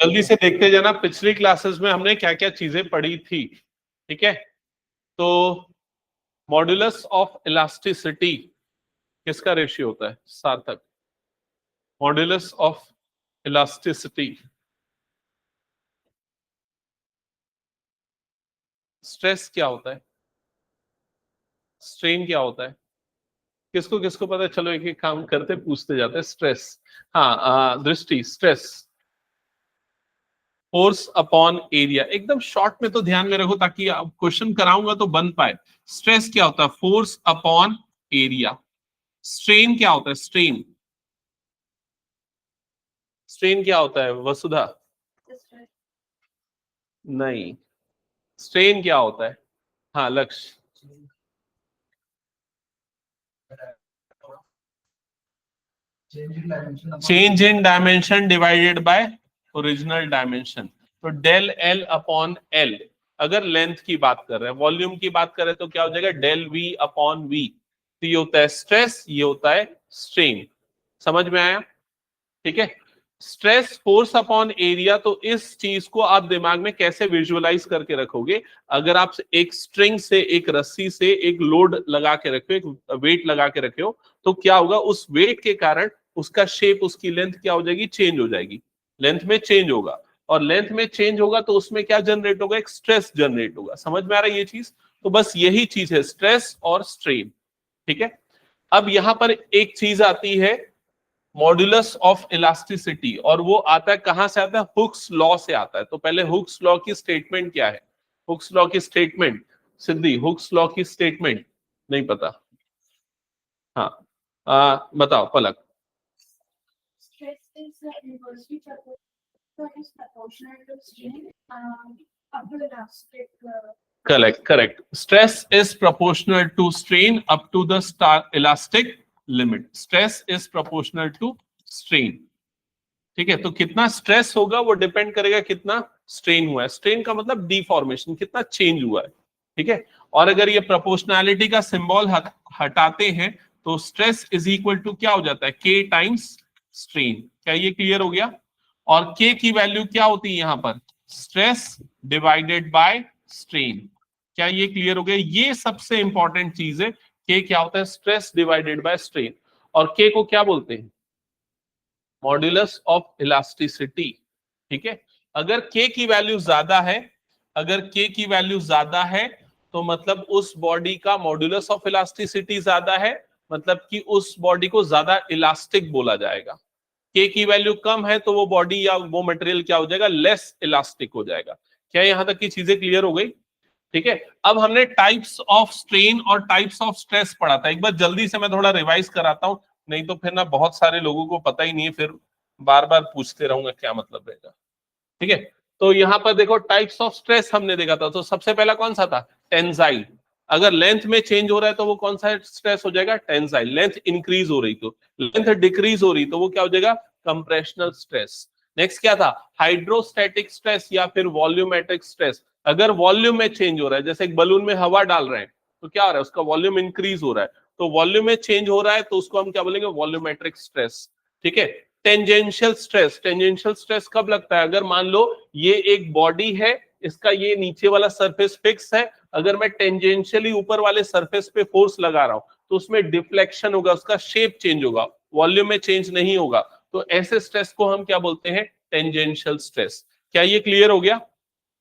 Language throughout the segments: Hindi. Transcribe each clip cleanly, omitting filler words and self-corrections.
जल्दी से देखते जाना, पिछली क्लासेस में हमने क्या क्या चीजें पढ़ी थी। ठीक है, तो मॉड्यूलस ऑफ इलास्टिसिटी किसका रेशियो होता है? सार्थक, मॉड्यूलस ऑफ इलास्टिसिटी। स्ट्रेस क्या होता है, स्ट्रेन क्या होता है, किसको किसको पता है? चलो एक एक काम करते पूछते जाते हैं। स्ट्रेस, हाँ दृष्टि, स्ट्रेस फोर्स अपॉन एरिया। एकदम शॉर्ट में तो ध्यान में रखो ताकि आप क्वेश्चन कराऊंगा तो बन पाए। स्ट्रेस क्या होता है? Force upon area. स्ट्रेन क्या होता है? स्ट्रेन, स्ट्रेन क्या होता है वसुधा? नहीं, स्ट्रेन क्या होता है? हाँ लक्ष्य, change in dimension divided by original dimension. तो डेल एल अपॉन एल, अगर लेंथ की बात कर रहे हैं, वॉल्यूम की बात कर रहे हैं तो क्या हो जाएगा? Del V upon V. तो ये होता है स्ट्रेस, ये होता है स्ट्रेन। समझ में आया? ठीक है, स्ट्रेस फोर्स अपॉन एरिया। तो इस चीज को आप दिमाग में कैसे विजुअलाइज करके रखोगे? अगर आप एक स्ट्रिंग से, एक रस्सी से एक लोड लगा के रखे हो, एक वेट लगा के रखे हो, तो क्या होगा? उस वेट के कारण उसका शेप, उसकी लेंथ क्या हो जाएगी? चेंज हो जाएगी, लेंथ में चेंज होगा। और लेंथ में चेंज होगा तो उसमें क्या जनरेट होगा? एक स्ट्रेस जनरेट होगा। समझ में आ रहा है ये चीज? तो बस यही चीज है, स्ट्रेस और स्ट्रेन। ठीक है, अब यहां पर एक चीज आती है मॉड्यूलस ऑफ इलास्टिसिटी, और वो आता है कहां से? आता है हुक्स लॉ से आता है। तो पहले हुक्स लॉ की स्टेटमेंट क्या है? हुक्स लॉ की स्टेटमेंट, सिद्धि, हुक्स लॉ की स्टेटमेंट नहीं पता? हाँ बताओ Palak. Correct, correct. Stress is proportional to strain up to the elastic limit. Stress is proportional to strain. ठीक है, तो कितना स्ट्रेस होगा वो डिपेंड करेगा कितना स्ट्रेन हुआ है। स्ट्रेन का मतलब डिफॉर्मेशन, कितना चेंज हुआ है। ठीक है, और अगर ये प्रोपोर्शनैलिटी का सिंबल हटाते हैं तो स्ट्रेस इज इक्वल टू क्या हो जाता है? के टाइम्स स्ट्रेन। क्या ये क्लियर हो गया? और के की वैल्यू क्या होती है यहां पर? Stress divided by strain. क्या ये क्लियर हो गया? ये सबसे इंपॉर्टेंट चीज है। के क्या होता है? Stress divided by strain. और के को क्या बोलते हैं? Modulus of elasticity. ठीक है, अगर के की वैल्यू ज्यादा है, अगर के की वैल्यू ज्यादा है तो मतलब उस बॉडी का मॉड्यूलस ऑफ इलास्टिसिटी ज्यादा है, मतलब कि उस बॉडी को ज्यादा इलास्टिक बोला जाएगा। के की वैल्यू कम है तो वो बॉडी या वो मटेरियल क्या हो जाएगा? लेस इलास्टिक हो जाएगा। क्या यहां तक की चीजें क्लियर हो गई? ठीक है, अब हमने टाइप्स ऑफ स्ट्रेन और टाइप्स ऑफ स्ट्रेस पढ़ा था। एक बार जल्दी से मैं थोड़ा रिवाइज कराता हूं, नहीं तो फिर ना बहुत सारे लोगों को पता ही नहीं है, फिर बार बार पूछते रहूंगा क्या मतलब रहेगा। ठीक है, तो यहां पर देखो टाइप्स ऑफ स्ट्रेस हमने देखा था। तो सबसे पहला कौन सा था? टेंसाइल। अगर लेंथ में चेंज हो रहा है तो वो कौन सा स्ट्रेस हो जाएगा? टेंसाइल। लेंथ इंक्रीज हो रही तो, लेंथ डिक्रीज हो रही तो वो क्या हो जाएगा? Compressional stress. नेक्स्ट क्या था? हाइड्रोस्टैटिक स्ट्रेस या फिर वॉल्यूमेट्रिक स्ट्रेस। अगर वॉल्यूम में चेंज हो रहा है, जैसे एक बलून में हवा डाल रहे हैं तो क्या हो रहा है? उसका वॉल्यूम इंक्रीज हो रहा है, तो वॉल्यूम में चेंज हो रहा है तो उसको हम क्या बोलेंगे? Volumetric stress. ठीक है, टेंजेंशियल स्ट्रेस। टेंजेंशियल स्ट्रेस कब लगता है? अगर मान लो ये एक बॉडी है, इसका ये नीचे वाला सरफेस फिक्स है, अगर मैं टेंजेंशियली ऊपर वाले सरफेस पे फोर्स लगा रहा हूं तो उसमें डिफ्लेक्शन होगा, उसका शेप चेंज होगा, वॉल्यूम में चेंज नहीं होगा। तो ऐसे स्ट्रेस को हम क्या बोलते हैं? Tangential stress. क्या ये क्लियर हो गया?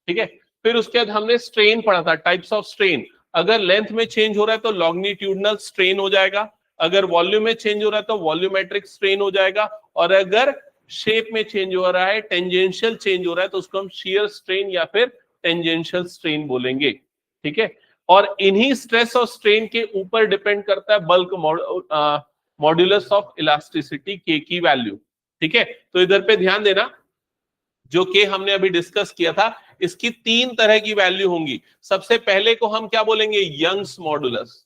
ठीक है, फिर उसके बाद हमने स्ट्रेन पढ़ा था, टाइप्स ऑफ स्ट्रेन। अगर लेंथ में चेंज हो रहा है तो लॉन्गिट्यूडनल स्ट्रेन हो जाएगा, अगर वॉल्यूम में चेंज हो रहा है तो वॉल्यूमेट्रिक स्ट्रेन हो जाएगा, और अगर शेप में चेंज हो रहा है, टेंजेंशियल चेंज हो रहा है, तो उसको हम शियर स्ट्रेन या फिर टेंजेंशियल स्ट्रेन बोलेंगे। ठीक है, और इन्हीं स्ट्रेस और स्ट्रेन के ऊपर डिपेंड करता है बल्क मॉड्यूलस ऑफ इलास्टिसिटी, के की वैल्यू। ठीक है, तो इधर पे ध्यान देना, जो के हमने अभी डिस्कस किया था, इसकी तीन तरह की वैल्यू होंगी। सबसे पहले को हम क्या बोलेंगे? Young's modulus.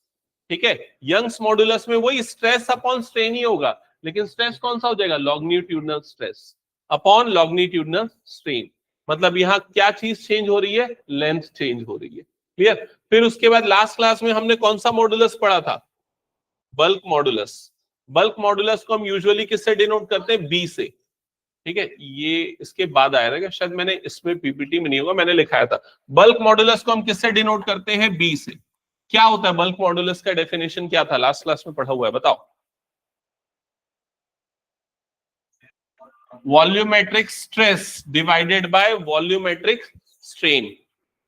ठीक है, यंग्स मॉडुलस में वही स्ट्रेस अपॉन स्ट्रेन ही होगा, लेकिन स्ट्रेस कौन सा हो जाएगा? Longitudinal stress upon longitudinal strain. मतलब यहां क्या चीज चेंज हो रही है? लेंथ चेंज हो रही है। क्लियर? फिर उसके बाद लास्ट क्लास में हमने कौन सा मॉडुलस पढ़ा था? Bulk modulus. बल्क मॉडुलस को हम यूजुअली किससे डिनोट करते हैं? बी से। ठीक है, ये इसके बाद आया था, शायद मैंने इसमें पीपीटी में नहीं होगा, मैंने लिखाया था। बल्क मॉडुलस को हम किससे डिनोट करते हैं? बी से। क्या होता है बल्क मॉडुलस का डेफिनेशन? क्या था? लास्ट क्लास में पढ़ा हुआ है, बताओ। Volumetric stress divided by volumetric strain.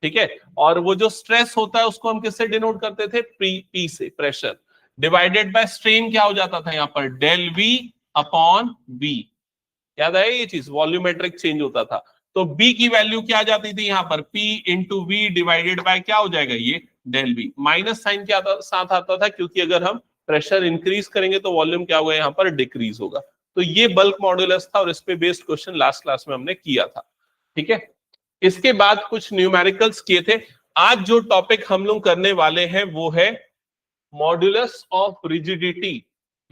ठीक है, और वो जो स्ट्रेस होता है उसको हम किससे डिनोट करते थे? पी से, प्रेशर, डिवाइडेड बाय स्ट्रेन क्या हो जाता था यहाँ पर? Del V upon B. याद आया ये चीज? वॉल्यूमेट्रिक चेंज होता था। तो बी की वैल्यू क्या आ जाती थी यहाँ पर? P into V divided by क्या हो जाएगा? ये डेल वी। माइनस साइन क्या साथ आता था? क्योंकि अगर हम प्रेशर इंक्रीज करेंगे तो वॉल्यूम क्या होगा यहाँ पर? डिक्रीज होगा। तो ये बल्क मॉडुलस था और इस पे बेस्ड क्वेश्चन लास्ट क्लास में हमने किया था। ठीक है, इसके बाद कुछ न्यूमेरिकल्स किए थे। आज जो टॉपिक हम लोग करने वाले हैं वो है मॉडुलस ऑफ रिजिडिटी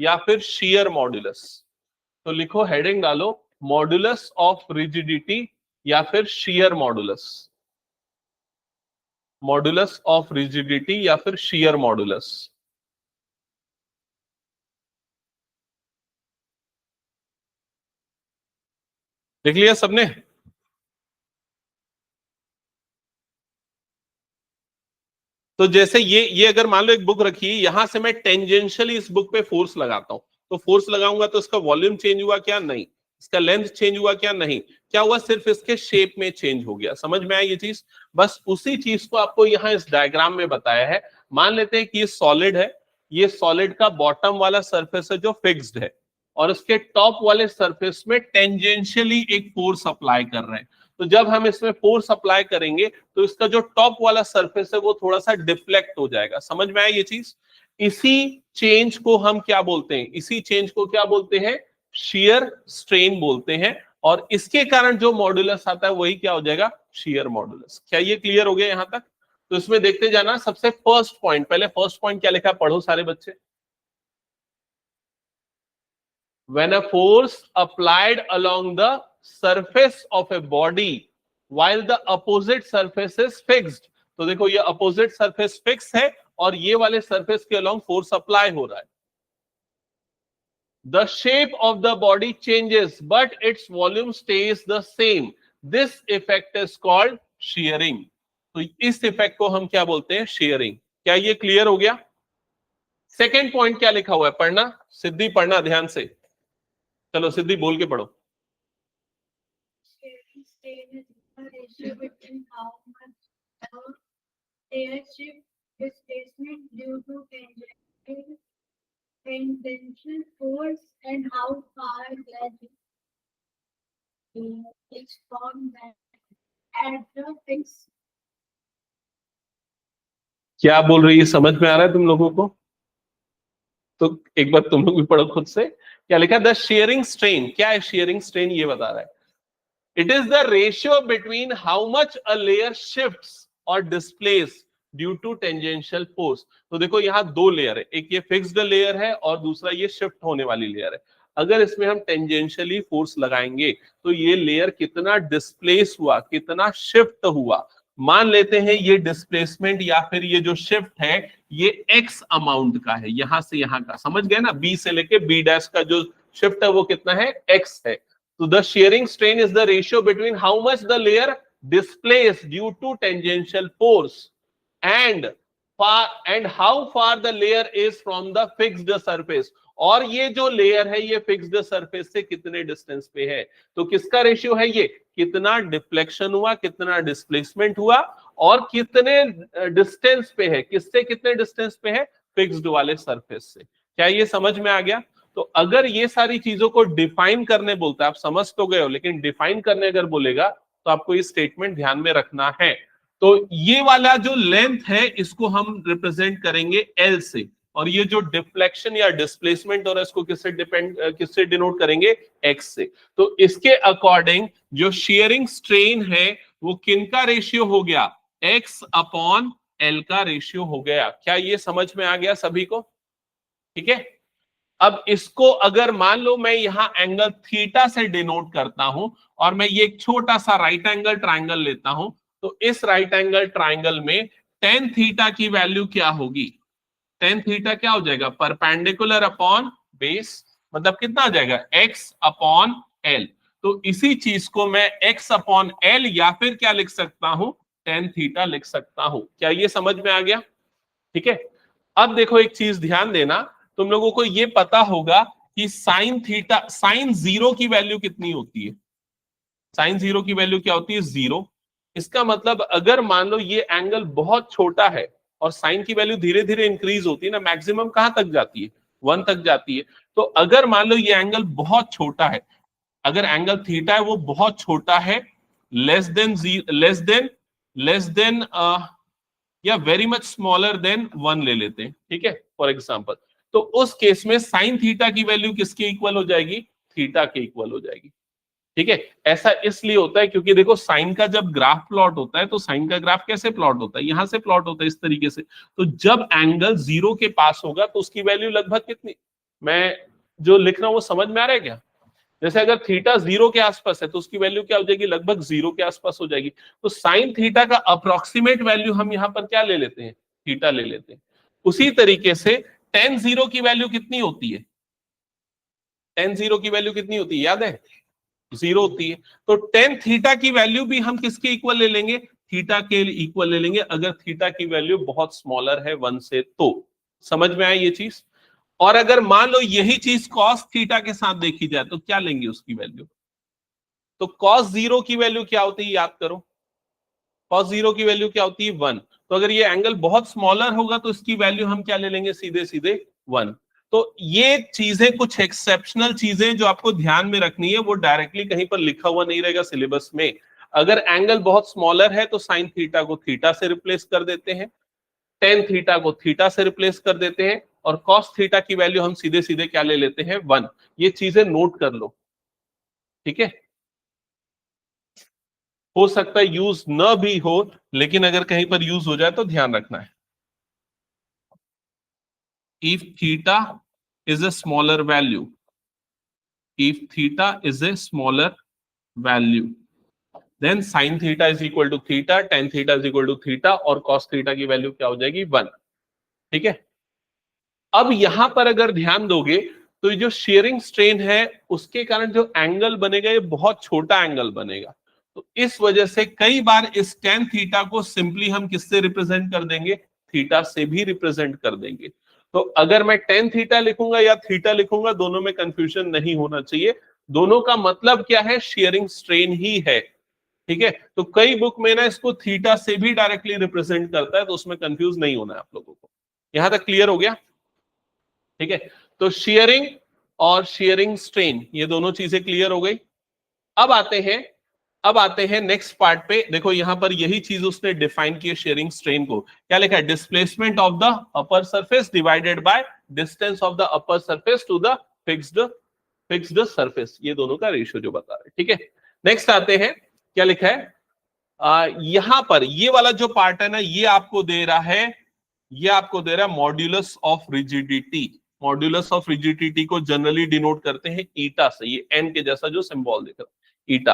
या फिर शियर मॉडुलस। तो लिखो, हेडिंग डालो, मॉडुलस ऑफ रिजिडिटी या फिर shear modulus. Modulus of rigidity या फिर शियर मॉडुलस। देख लिया सबने? तो जैसे ये अगर मान लो एक बुक रखी है, यहां से मैं टेंजेंशियली इस बुक पे फोर्स लगाता हूं, तो फोर्स लगाऊंगा तो इसका वॉल्यूम चेंज हुआ क्या? नहीं। इसका लेंथ चेंज हुआ क्या? नहीं। क्या हुआ? सिर्फ इसके शेप में चेंज हो गया। समझ में आई ये चीज? बस उसी चीज को आपको यहाँ इस डायग्राम में बताया है। मान लेते हैं कि ये सॉलिड है, ये सॉलिड का बॉटम वाला सरफेस है जो फिक्स्ड है, और उसके टॉप वाले सरफेस में टेंजेंशियली एक फोर्स अप्लाई कर रहे हैं। तो जब हम इसमें फोर्स अप्लाई करेंगे तो इसका जो टॉप वाला सरफेस है वो थोड़ा सा डिफ्लेक्ट हो जाएगा। समझ में आया ये चीज? इसी चेंज को हम क्या बोलते हैं? इसी चेंज को क्या बोलते हैं? शियर स्ट्रेन बोलते हैं। और इसके कारण जो मॉडुलस आता है वही क्या हो जाएगा? Shear modulus. क्या ये क्लियर हो गया यहां तक? तो इसमें देखते जाना। सबसे फर्स्ट पॉइंट, पहले फर्स्ट पॉइंट क्या लिखा, पढ़ो सारे बच्चे। When a force applied along the surface of a body while the opposite surface is fixed, तो देखो ये opposite surface fix है और ये वाले surface के along force apply हो रहा है। The shape of the body changes but its volume stays the same. This effect is called shearing. तो इस इफेक्ट को हम क्या बोलते हैं? shearing. क्या ये क्लियर हो गया? सेकेंड पॉइंट क्या लिखा हुआ है? पढ़ना सिद्धि, पढ़ना ध्यान से। चलो सिद्धि बोल के पढ़ो। tangential force and how far that is from that at the fixed. क्या बोल रही है? समझ में आ रहा है तुम लोगों को? तो एक बार तुम लोग भी पढ़ो खुद से। क्या लिखा? The shearing strain. क्या है शेयरिंग स्ट्रेन? ये बता रहा है, it is the ratio between how much a layer shifts और displace due to tangential force. तो देखो यहाँ दो लेयर है, एक ये फिक्स्ड लेयर है और दूसरा ये शिफ्ट होने वाली लेयर है। अगर इसमें हम टेंजेंशियली फोर्स लगाएंगे तो ये लेयर कितना डिस्प्लेस हुआ, कितना शिफ्ट हुआ। मान लेते हैं ये डिस्प्लेसमेंट या फिर ये जो शिफ्ट है ये एक्स अमाउंट का है, यहां से यहां का। समझ गए ना? बी से लेके बी डैश का जो शिफ्ट है वो कितना है? एक्स है। So the shearing strain is the ratio between how much the layer displaced due to tangential force and how far the layer is from the fixed surface. और ये जो लेयर है ये फिक्स्ड सरफेस से कितने डिस्टेंस पे है। तो किसका रेशियो है ये? कितना डिफ्लेक्शन हुआ, कितना डिस्प्लेसमेंट हुआ और कितने डिस्टेंस पे है। किससे कितने डिस्टेंस पे है? फिक्स्ड वाले सरफेस से। क्या ये समझ में आ गया? तो अगर ये सारी चीजों को डिफाइन करने बोलता है, आप समझ तो गए हो, लेकिन डिफाइन करने अगर बोलेगा तो आपको ये स्टेटमेंट ध्यान में रखना है। तो ये वाला जो लेंथ है इसको हम रिप्रेजेंट करेंगे एल से, और ये जो डिफ्लेक्शन या डिस्प्लेसमेंट हो रहा है इसको किससे डिनोट करेंगे? एक्स से। तो इसके अकॉर्डिंग जो शेयरिंग स्ट्रेन है वो किनका रेशियो हो गया? एक्स अपॉन एल का रेशियो हो गया। क्या ये समझ में आ गया सभी को? ठीक है, अब इसको अगर मान लो मैं यहां एंगल थीटा से डिनोट करता हूं और मैं ये एक छोटा सा राइट एंगल ट्राइंगल लेता हूं, तो इस राइट एंगल ट्राइंगल में टेन थीटा की वैल्यू क्या होगी? टेन थीटा क्या हो जाएगा? परपेंडिकुलर अपॉन बेस, मतलब कितना आ जाएगा? X upon L. तो इसी चीज को मैं x अपॉन एल या फिर क्या लिख सकता हूं, टेन थीटा लिख सकता हूं। क्या ये समझ में आ गया? ठीक है। अब देखो एक चीज ध्यान देना, तुम लोगों को ये पता होगा कि साइन थीटा, साइन जीरो की वैल्यू कितनी होती है? साइन जीरो की वैल्यू क्या होती है? जीरो। इसका मतलब अगर मान लो ये एंगल बहुत छोटा है और साइन की वैल्यू धीरे धीरे इंक्रीज होती है ना, मैक्सिमम कहां तक जाती है? 1 तक जाती है। तो अगर मान लो ये एंगल बहुत छोटा है, अगर एंगल थीटा है वो बहुत छोटा है, लेस देन या वेरी मच स्मॉलर देन 1 ले लेते हैं, ठीक है, फॉर एग्जांपल। तो उस केस में साइन थीटा की वैल्यू किसके इक्वल हो जाएगी? थीटा के इक्वल हो जाएगी। ठीक है। ऐसा इसलिए होता है क्योंकि देखो साइन का जब ग्राफ प्लॉट होता है तो साइन का ग्राफ कैसे प्लॉट होता है? यहां से प्लॉट होता है इस तरीके से। तो जब एंगल जीरो के पास होगा तो उसकी वैल्यू लगभग कितनी, मैं जो लिख रहा हूं वो समझ में आ रहा है क्या? जैसे अगर थीटा जीरो के आसपास है तो उसकी वैल्यू क्या हो जाएगी? लगभग जीरो के आसपास हो जाएगी। तो साइन थीटा का अप्रोक्सीमेट वैल्यू हम यहां पर क्या ले लेते हैं? थीटा ले लेते हैं। उसी तरीके से टेन जीरो की वैल्यू कितनी होती है? टेन जीरो की वैल्यू कितनी होती है, याद है? जीरो होती है। तो टेन थीटा की वैल्यू भी हम किसके इक्वल ले लेंगे? थीटा के इक्वल ले लेंगे, अगर थीटा की वैल्यू बहुत स्मॉलर है 1 से। तो समझ में आई ये चीज? और अगर मान लो यही चीज कॉस थीटा के साथ देखी जाए तो क्या लेंगे उसकी वैल्यू? तो कॉस जीरो की वैल्यू क्या होती है, याद करो। कॉस जीरो की वैल्यू क्या होती है? 1। तो अगर ये एंगल बहुत स्मॉलर होगा तो इसकी वैल्यू हम क्या ले लेंगे? सीधे सीधे 1। तो ये चीजें कुछ एक्सेप्शनल चीजें जो आपको ध्यान में रखनी है, वो डायरेक्टली कहीं पर लिखा हुआ नहीं रहेगा सिलेबस में। अगर एंगल बहुत स्मॉलर है तो साइन थीटा को थीटा से रिप्लेस कर देते हैं, टेन थीटा को थीटा से रिप्लेस कर देते हैं, और कॉस थीटा की वैल्यू हम सीधे सीधे क्या ले लेते हैं? 1। ये चीजें नोट कर लो, ठीक है। हो सकता है यूज न भी हो, लेकिन अगर कहीं पर यूज हो जाए तो ध्यान रखना है। If theta is a smaller value, if theta is a smaller value, then sin theta is equal to theta, tan theta is equal to theta, और cos theta की वैल्यू क्या हो जाएगी? 1। ठीक है। अब यहां पर अगर ध्यान दोगे तो ये जो शेयरिंग स्ट्रेन है उसके कारण जो एंगल बनेगा ये बहुत छोटा एंगल बनेगा। तो इस वजह से कई बार इस tan थीटा को सिंपली हम किससे रिप्रेजेंट कर देंगे? थीटा से भी रिप्रेजेंट कर देंगे। तो अगर मैं tan थीटा लिखूंगा या थीटा लिखूंगा, दोनों में कंफ्यूजन नहीं होना चाहिए। दोनों का मतलब क्या है? शेयरिंग स्ट्रेन ही है। ठीक है। तो कई बुक में ना इसको थीटा से भी डायरेक्टली रिप्रेजेंट करता है, तो उसमें कंफ्यूज नहीं होना है आप लोगों को। यहां तक क्लियर हो गया? ठीक है। तो शेयरिंग और शेयरिंग स्ट्रेन, ये दोनों चीजें क्लियर हो गई। अब आते हैं नेक्स्ट पार्ट पे। देखो यहां पर यही चीज उसने डिफाइन की है शेयरिंग स्ट्रेन को। क्या लिखा है? Displacement of the upper surface divided by distance of the upper surface to the fixed surface. ये दोनों का रेशियो जो बता रहे हैं, ठीक है। नेक्स्ट आते हैं, क्या लिखा है? यहां पर ये वाला जो पार्ट है ना, ये आपको दे रहा है modulus of rigidity. Modulus of rigidity को जनरली डिनोट करते हैं ईटा से, ये एन के जैसा जो सिंबल दिख रहा है, ईटा।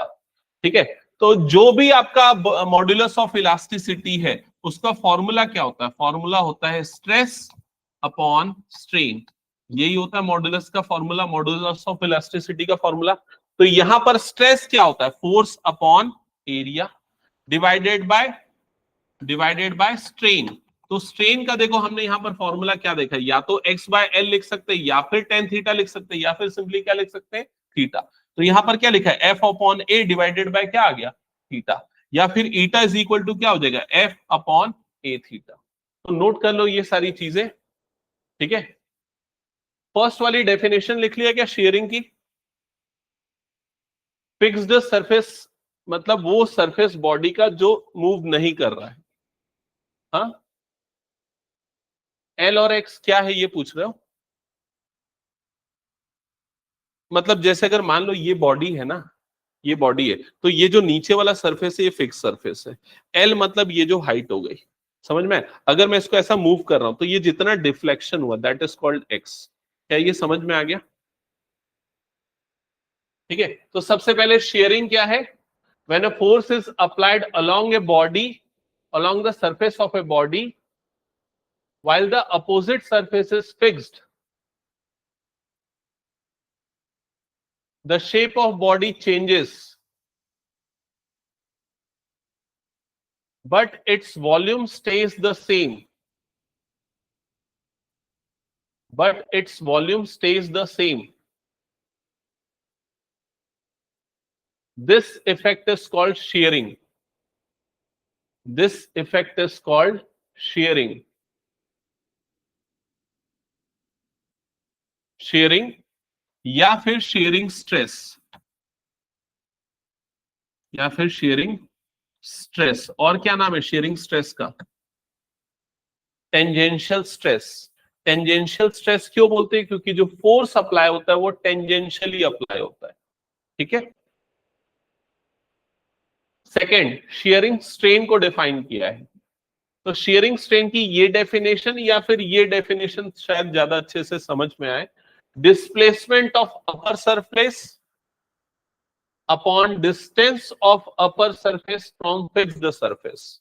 ठीक है। तो जो भी आपका मॉड्यूलस ऑफ इलास्टिसिटी है उसका फॉर्मूला क्या होता है? फॉर्मूला होता है स्ट्रेस अपॉन स्ट्रेन। यही होता है मॉड्यूलस का फॉर्मूला, मॉड्यूलस ऑफ इलास्टिसिटी का फॉर्मूला। तो यहां पर स्ट्रेस क्या होता है? Force upon area divided by strain. तो स्ट्रेन का देखो हमने यहां पर फॉर्मूला क्या देखा है? या तो x बाय एल लिख सकते हैं, या फिर टेन थीटा लिख सकते हैं, या फिर सिंपली क्या लिख सकते हैं? थीटा। तो यहां पर क्या लिखा है? F upon A divided by क्या आ गया? थीटा। या फिर ईटा इज इक्वल टू क्या हो जाएगा? एफ अपॉन ए थीटा। तो नोट कर लो ये सारी चीजें, ठीक है। फर्स्ट वाली डेफिनेशन लिख लिया क्या शेयरिंग की? फिक्स्ड सरफेस मतलब वो सरफेस बॉडी का जो मूव नहीं कर रहा है। हाँ, एल और एक्स क्या है ये पूछ रहे हो? मतलब जैसे अगर मान लो ये बॉडी है ना, ये बॉडी है, तो ये जो नीचे वाला सरफेस है ये फिक्स सरफेस है। एल मतलब ये जो हाइट हो गई, समझ में? अगर मैं इसको ऐसा मूव कर रहा हूं तो ये जितना डिफ्लेक्शन हुआ दैट इज कॉल्ड एक्स। क्या ये समझ में आ गया? ठीक है। तो सबसे पहले शेयरिंग क्या है? When a force is applied along a body, along the surface of a body while the opposite surface is fixed, the shape of body changes, but its volume stays the same. But its volume stays the same. This effect is called shearing. This effect is called shearing. Shearing या फिर shearing stress, या फिर shearing stress. और क्या नाम है shearing stress का? Tangential stress. टेंजेंशियल स्ट्रेस क्यों बोलते हैं? क्योंकि जो फोर्स अप्लाई होता है वो टेंजेंशियली अप्लाई होता है. ठीक है. सेकेंड, शियरिंग स्ट्रेन को डिफाइन किया है. तो शियरिंग स्ट्रेन की ये डेफिनेशन या फिर ये डेफिनेशन शायद ज्यादा अच्छे से समझ में आए. Displacement of upper surface upon distance of upper surface from fixed surface.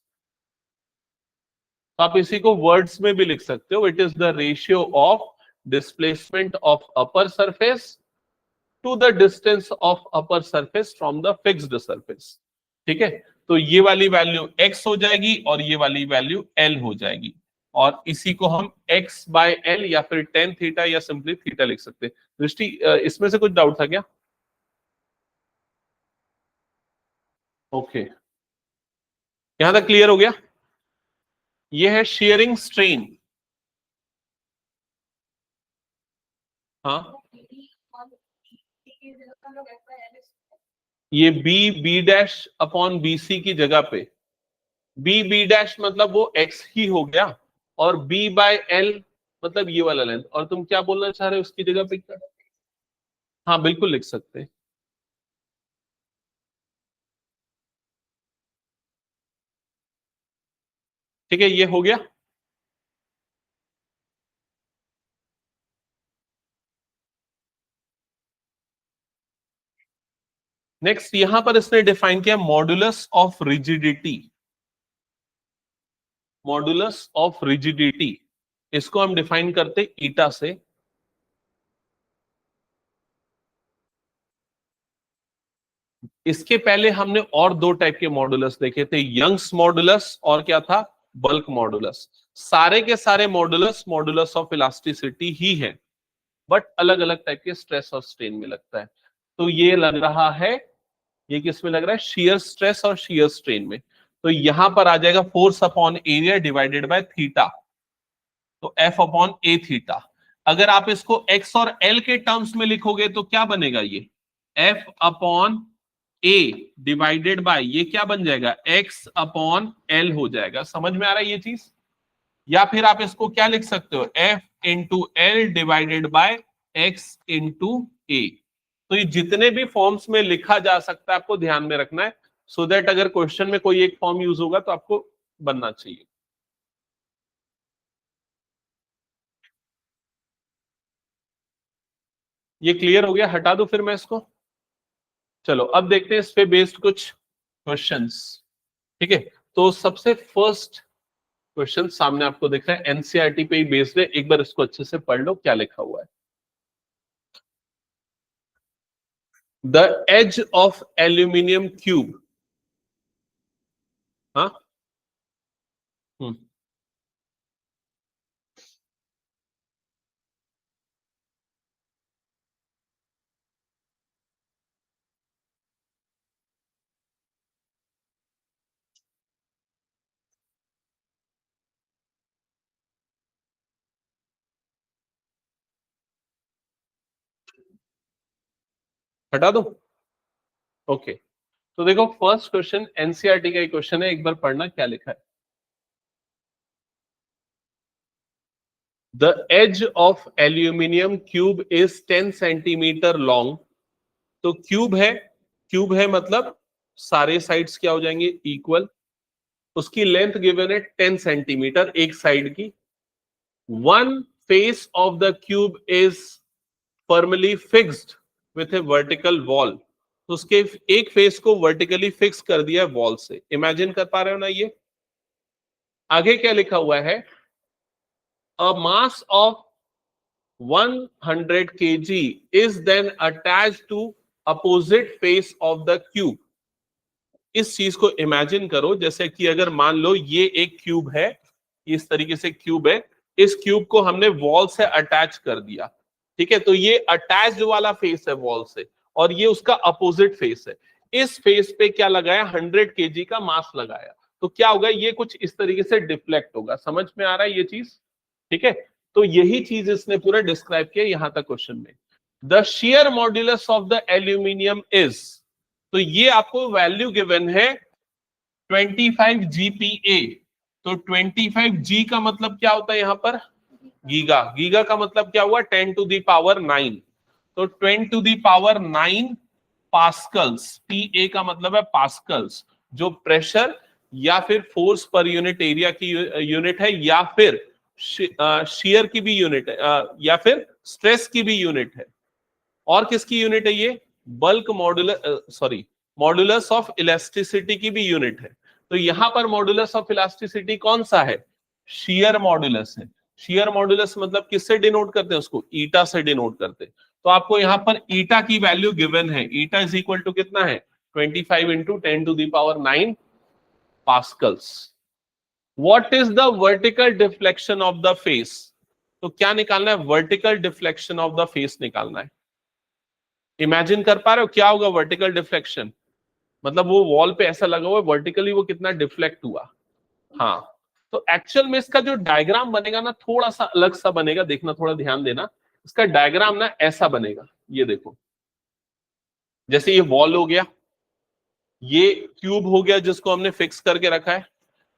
आप इसी को वर्ड्स में भी लिख सकते हो. It is the ratio of displacement of upper surface to the distance of upper surface from the fixed surface. ठीक है. तो ये वाली वैल्यू x हो जाएगी और ये वाली वैल्यू l हो जाएगी, और इसी को हम x बाय l या फिर tan थीटा या सिंपली थीटा लिख सकते हैं. दृष्टि, इसमें से कुछ डाउट था क्या? ओके, यहां तक क्लियर हो गया. ये है शेयरिंग स्ट्रेन. हाँ, ये B dash upon B C की जगह पे बी डैश मतलब वो x ही हो गया, और b बाय l मतलब ये वाला लेंथ. और तुम क्या बोलना चाह रहे हो उसकी जगह पे? क्या? हाँ, बिल्कुल लिख सकते हैं. ठीक है, ये हो गया. नेक्स्ट, यहां पर इसने डिफाइन किया modulus of rigidity. Modulus of rigidity, इसको हम डिफाइन करते ईटा से. इसके पहले हमने और दो टाइप के मॉडुलस देखे थे, यंग्स मॉडुलस और क्या था, बल्क मॉडुलस. सारे के सारे मॉडुलस मॉडुलस ऑफ इलास्टिसिटी ही है, बट अलग अलग टाइप के स्ट्रेस और स्ट्रेन में लगता है. तो ये लग रहा है, ये किस में लग रहा है? शियर स्ट्रेस और शियर स्ट्रेन में. तो यहां पर आ जाएगा force upon area divided by theta, तो F अपॉन ए थीटा. अगर आप इसको x और l के टर्म्स में लिखोगे तो क्या बनेगा? ये F upon A divided by ये क्या बन जाएगा? x अपॉन l हो जाएगा. समझ में आ रहा है ये चीज? या फिर आप इसको क्या लिख सकते हो? F into L divided by x into A. तो ये जितने भी फॉर्म्स में लिखा जा सकता है आपको ध्यान में रखना है, सो दैट अगर क्वेश्चन में कोई एक फॉर्म यूज होगा तो आपको बनना चाहिए. ये क्लियर हो गया? हटा दो फिर मैं इसको. चलो अब देखते हैं इस पे बेस्ड कुछ क्वेश्चंस. ठीक है, तो सबसे फर्स्ट क्वेश्चन सामने आपको दिख रहा है, एनसीईआरटी पे ही बेस्ड है. एक बार इसको अच्छे से पढ़ लो क्या लिखा हुआ है. The edge of aluminium cube. हाँ, हटा दो. ओके, तो देखो फर्स्ट क्वेश्चन एनसीईआरटी का ही क्वेश्चन है, एक बार पढ़ना क्या लिखा है. The edge of aluminium cube is 10 centimetre long. तो क्यूब है मतलब सारे साइड्स क्या हो जाएंगे? इक्वल. उसकी लेंथ गिवन है 10 सेंटीमीटर एक साइड की. One face of the cube is firmly fixed with A vertical wall. तो उसके एक फेस को वर्टिकली फिक्स कर दिया वॉल से. इमेजिन कर पा रहे हो ना? ये आगे क्या लिखा हुआ है? A mass of 100 kg is then attached to opposite face of the cube. इस चीज को इमेजिन करो जैसे कि अगर मान लो ये एक क्यूब है, इस तरीके से क्यूब है, इस क्यूब को हमने वॉल से अटैच कर दिया, ठीक है, तो ये अटैच्ड वाला फेस है वॉल से और ये उसका अपोजिट फेस है। इस फेस पे क्या लगाया, 100 kg का मास लगाया, तो क्या होगा, ये कुछ इस तरीके से डिफ्लेक्ट होगा। समझ में आ रहा है ये चीज? ठीक है, तो यही चीज इसने पूरा डिस्क्राइब किया यहां तक क्वेश्चन में। The share modulus of the aluminium is, तो ये आपको वैल्यू गिवन है 25 GPa। तो 25 G का मतलब क्या होता है यहां पर, गीगा। गीगा का मतलब क्या हुआ, 10 to the power 9। तो 10 to the power 9 pascals, PA का मतलब है पास्कल्स, जो प्रेशर या फिर फोर्स पर यूनिट एरिया की यूनिट है, या फिर शेयर की भी यूनिट है, या फिर स्ट्रेस की भी यूनिट है। और किसकी यूनिट है ये, बल्क मॉड्यूलस ऑफ इलास्टिसिटी की भी यूनिट है। तो यहां पर मॉड्यूलस ऑफ इलास्टिसिटी कौन सा है, शियर मॉड्यूलस है। शियर मॉड्यूलस मतलब किससे डिनोट करते हैं उसको, ईटा से डिनोट करते हैं। तो आपको यहां पर ईटा की वैल्यू गिवन है, ईटा इज इक्वल टू कितना है, 25 into 10 to the power 9 pascals. What is the vertical deflection of the face, तो क्या निकालना है, vertical deflection of the face निकालना है। इमेजिन कर पा रहे हो क्या होगा वर्टिकल डिफ्लेक्शन, मतलब वो वॉल पे ऐसा लगा हुआ है, वर्टिकली वो कितना डिफ्लेक्ट हुआ। हाँ, तो एक्चुअल में इसका जो डायग्राम बनेगा ना, थोड़ा सा अलग सा बनेगा, देखना, थोड़ा ध्यान देना। इसका डायग्राम ना ऐसा बनेगा, ये देखो, जैसे ये वॉल हो गया, ये क्यूब हो गया जिसको हमने फिक्स करके रखा है,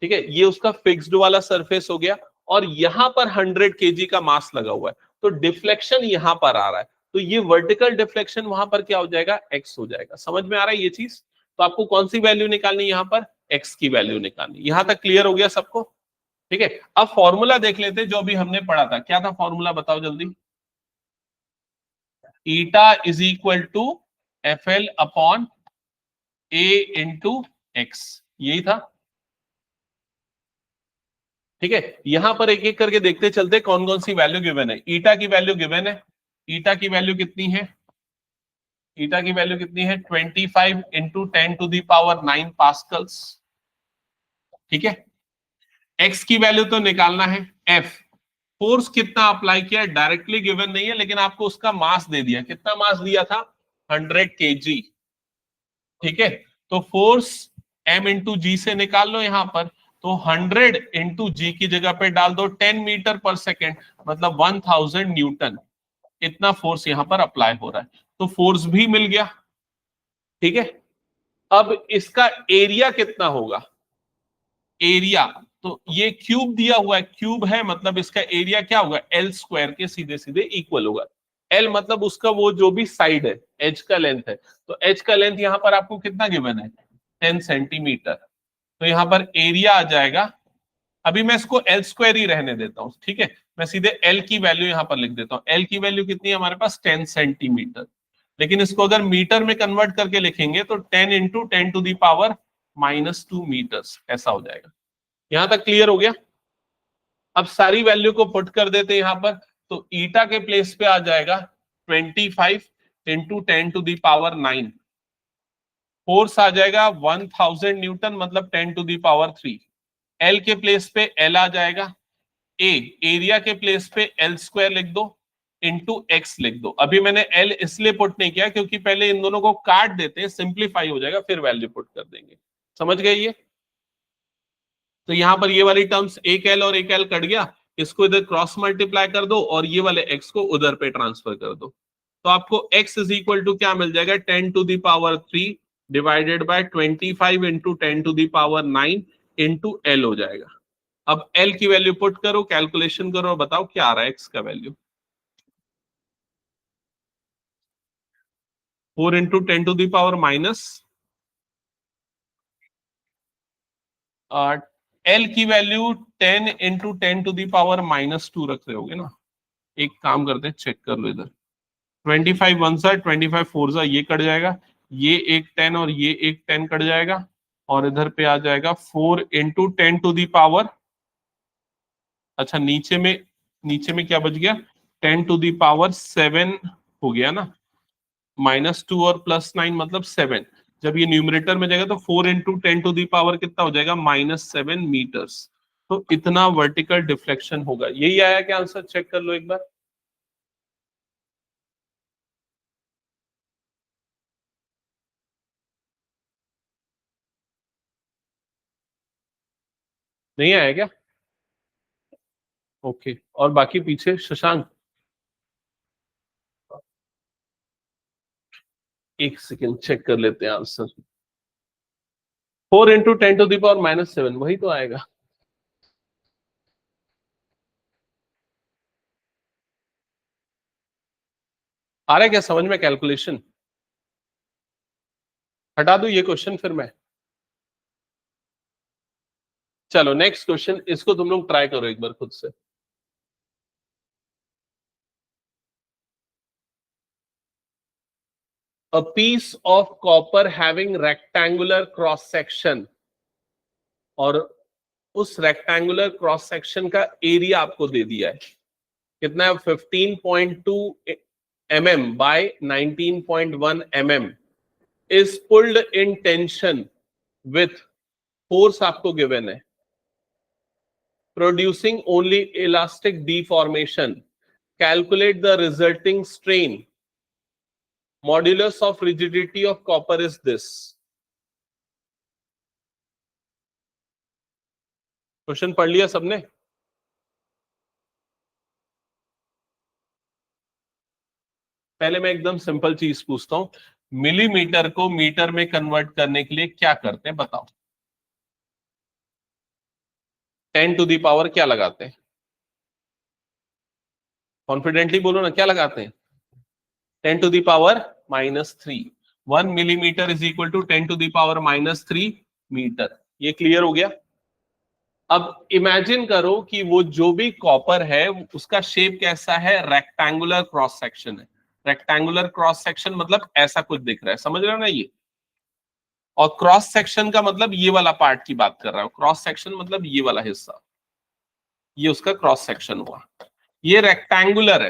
ठीक है, ये उसका फिक्स्ड वाला सरफेस हो गया, और यहां पर 100 kg का मास लगा हुआ है, तो डिफ्लेक्शन यहां पर आ रहा है, तो ये वर्टिकल डिफ्लेक्शन वहां पर क्या हो जाएगा, एक्स हो जाएगा। समझ में आ रहा है ये चीज? तो आपको कौन सी वैल्यू निकालनी है, यहां पर एक्स की वैल्यू निकालनी। यहां तक क्लियर हो गया सबको? ठीक है, अब फॉर्मूला देख लेते हैं जो भी हमने पढ़ा था। क्या था फॉर्मूला, बताओ जल्दी। Eta is equal to FL upon A into X, यही था। ठीक है, यहां पर एक एक करके देखते चलते कौन कौन सी वैल्यू गिवन है। ईटा की वैल्यू गिवन है, ईटा की वैल्यू कितनी है, ईटा की वैल्यू कितनी है, 25 into 10 to the power 9 pascals. ठीक है, एक्स की वैल्यू तो निकालना है, एफ, फोर्स कितना अप्लाई किया है डायरेक्टली गिवन नहीं है, लेकिन आपको उसका मास दे दिया, कितना मास दिया था, 100 kg। ठीक है, तो फोर्स m इंटू जी से निकाल लो यहां पर, तो 100 इंटू जी की जगह पे डाल दो 10 मीटर पर सेकेंड, मतलब 1000 न्यूटन, इतना फोर्स यहां पर अप्लाई हो रहा है, तो फोर्स भी मिल गया। ठीक है, अब इसका एरिया कितना होगा, एरिया, तो ये क्यूब दिया हुआ है, क्यूब है मतलब इसका एरिया क्या होगा, एल स्क्वायर के सीधे सीधे इक्वल होगा। एल मतलब उसका वो जो भी साइड है, एज का लेंथ है, तो एज का लेंथ यहां पर आपको कितना गिवन है, 10 सेंटीमीटर। तो यहां पर एरिया आ जाएगा, अभी मैं इसको एल स्क्वायर ही रहने देता हूं, ठीक है, मैं सीधे एल की वैल्यू यहां पर लिख देता हूं। एल की वैल्यू कितनी है हमारे पास, 10 सेंटीमीटर, लेकिन इसको अगर मीटर में कन्वर्ट करके लिखेंगे तो 10 into 10 to the power -2 metres, ऐसा हो जाएगा। यहां तक क्लियर हो गया? अब सारी वैल्यू को पुट कर देते हैं यहां पर, तो ईटा के प्लेस पे आ जाएगा 25 into 10 to the power 9, force आ जाएगा 1000 न्यूटन, मतलब 10 to the power 3। एल के प्लेस पे एल आ जाएगा, ए एरिया के प्लेस पे एल स्क्वायर लिख दो, इंटू एक्स लिख दो। अभी मैंने एल इसलिए पुट नहीं किया क्योंकि पहले इन दोनों को काट देते हैं, सिंप्लीफाई हो जाएगा, फिर वैल्यू पुट कर देंगे। समझ गए ये? तो यहां पर ये वाली टर्म्स एक एल और एक एल कट गया, इसको इधर क्रॉस मल्टीप्लाई कर दो और ये वाले एक्स को उधर पे ट्रांसफर कर दो, तो आपको x इज इक्वल टू क्या मिल जाएगा, 10 to the power 3 divided by 25 into 10 to the power 9 into L हो जाएगा। अब एल की वैल्यू पुट करो, कैलकुलेशन करो और बताओ क्या आ रहा है एक्स का value. 4 into 10 to the power minus, L की value 10 into 10 to the power -2 रख रहे होगे ना। एक काम करते हैं, चेक कर लो इधर, 25 वन सा 25 फोर सा, ये कट जाएगा, ये एक 10 और ये एक 10 कट जाएगा, और इधर पे आ जाएगा 4 इंटू 10 to the power, अच्छा नीचे में क्या बच गया, 10 to the power 7 हो गया ना, -2 और +9 मतलब 7। जब ये न्यूमरेटर में जाएगा तो 4 × 10⁻⁻⁴ कितना हो जाएगा, -7 मीटर्स। तो इतना वर्टिकल डिफ्लेक्शन होगा। यही आया क्या आंसर, चेक कर लो एक बार। नहीं आया क्या? ओके, और बाकी पीछे शशांक, एक सेकेंड चेक कर लेते हैं आंसर। 4 × 10⁻⁻⁷ वही तो आएगा। आ रहा है क्या समझ में कैलकुलेशन? हटा दूं ये क्वेश्चन फिर मैं? चलो नेक्स्ट क्वेश्चन, इसको तुम लोग ट्राई करो एक बार खुद से। A piece of copper having rectangular cross section, और उस रेक्टेंगुलर क्रॉस सेक्शन का एरिया आपको दे दिया है, कितना है, 15.2 mm by 19.1 mm, is pulled in tension with force आपको गिवन है, producing only elastic deformation, calculate the resulting strain, modulus of rigidity of copper is this. Question पढ़ लिया सबने? पहले मैं एकदम सिंपल चीज पूछता हूं, मिलीमीटर को मीटर में कन्वर्ट करने के लिए क्या करते हैं बताओ? 10⁻⁴ क्या लगाते हैं? कॉन्फिडेंटली बोलो ना, क्या लगाते हैं? 10⁻⁻3। 1 millimetre is equal to 10⁻⁻3 metre. ये क्लियर हो गया? अब इमेजिन करो कि वो जो भी कॉपर है उसका शेप कैसा है, रेक्टेंगुलर क्रॉस सेक्शन है। रेक्टेंगुलर क्रॉस सेक्शन मतलब ऐसा कुछ दिख रहा है, समझ रहे हो ना ये? और क्रॉस सेक्शन का मतलब ये वाला पार्ट की बात कर रहा हूं। क्रॉस सेक्शन मतलब ये वाला हिस्सा, ये उसका क्रॉस सेक्शन हुआ। ये रेक्टेंगुलर है,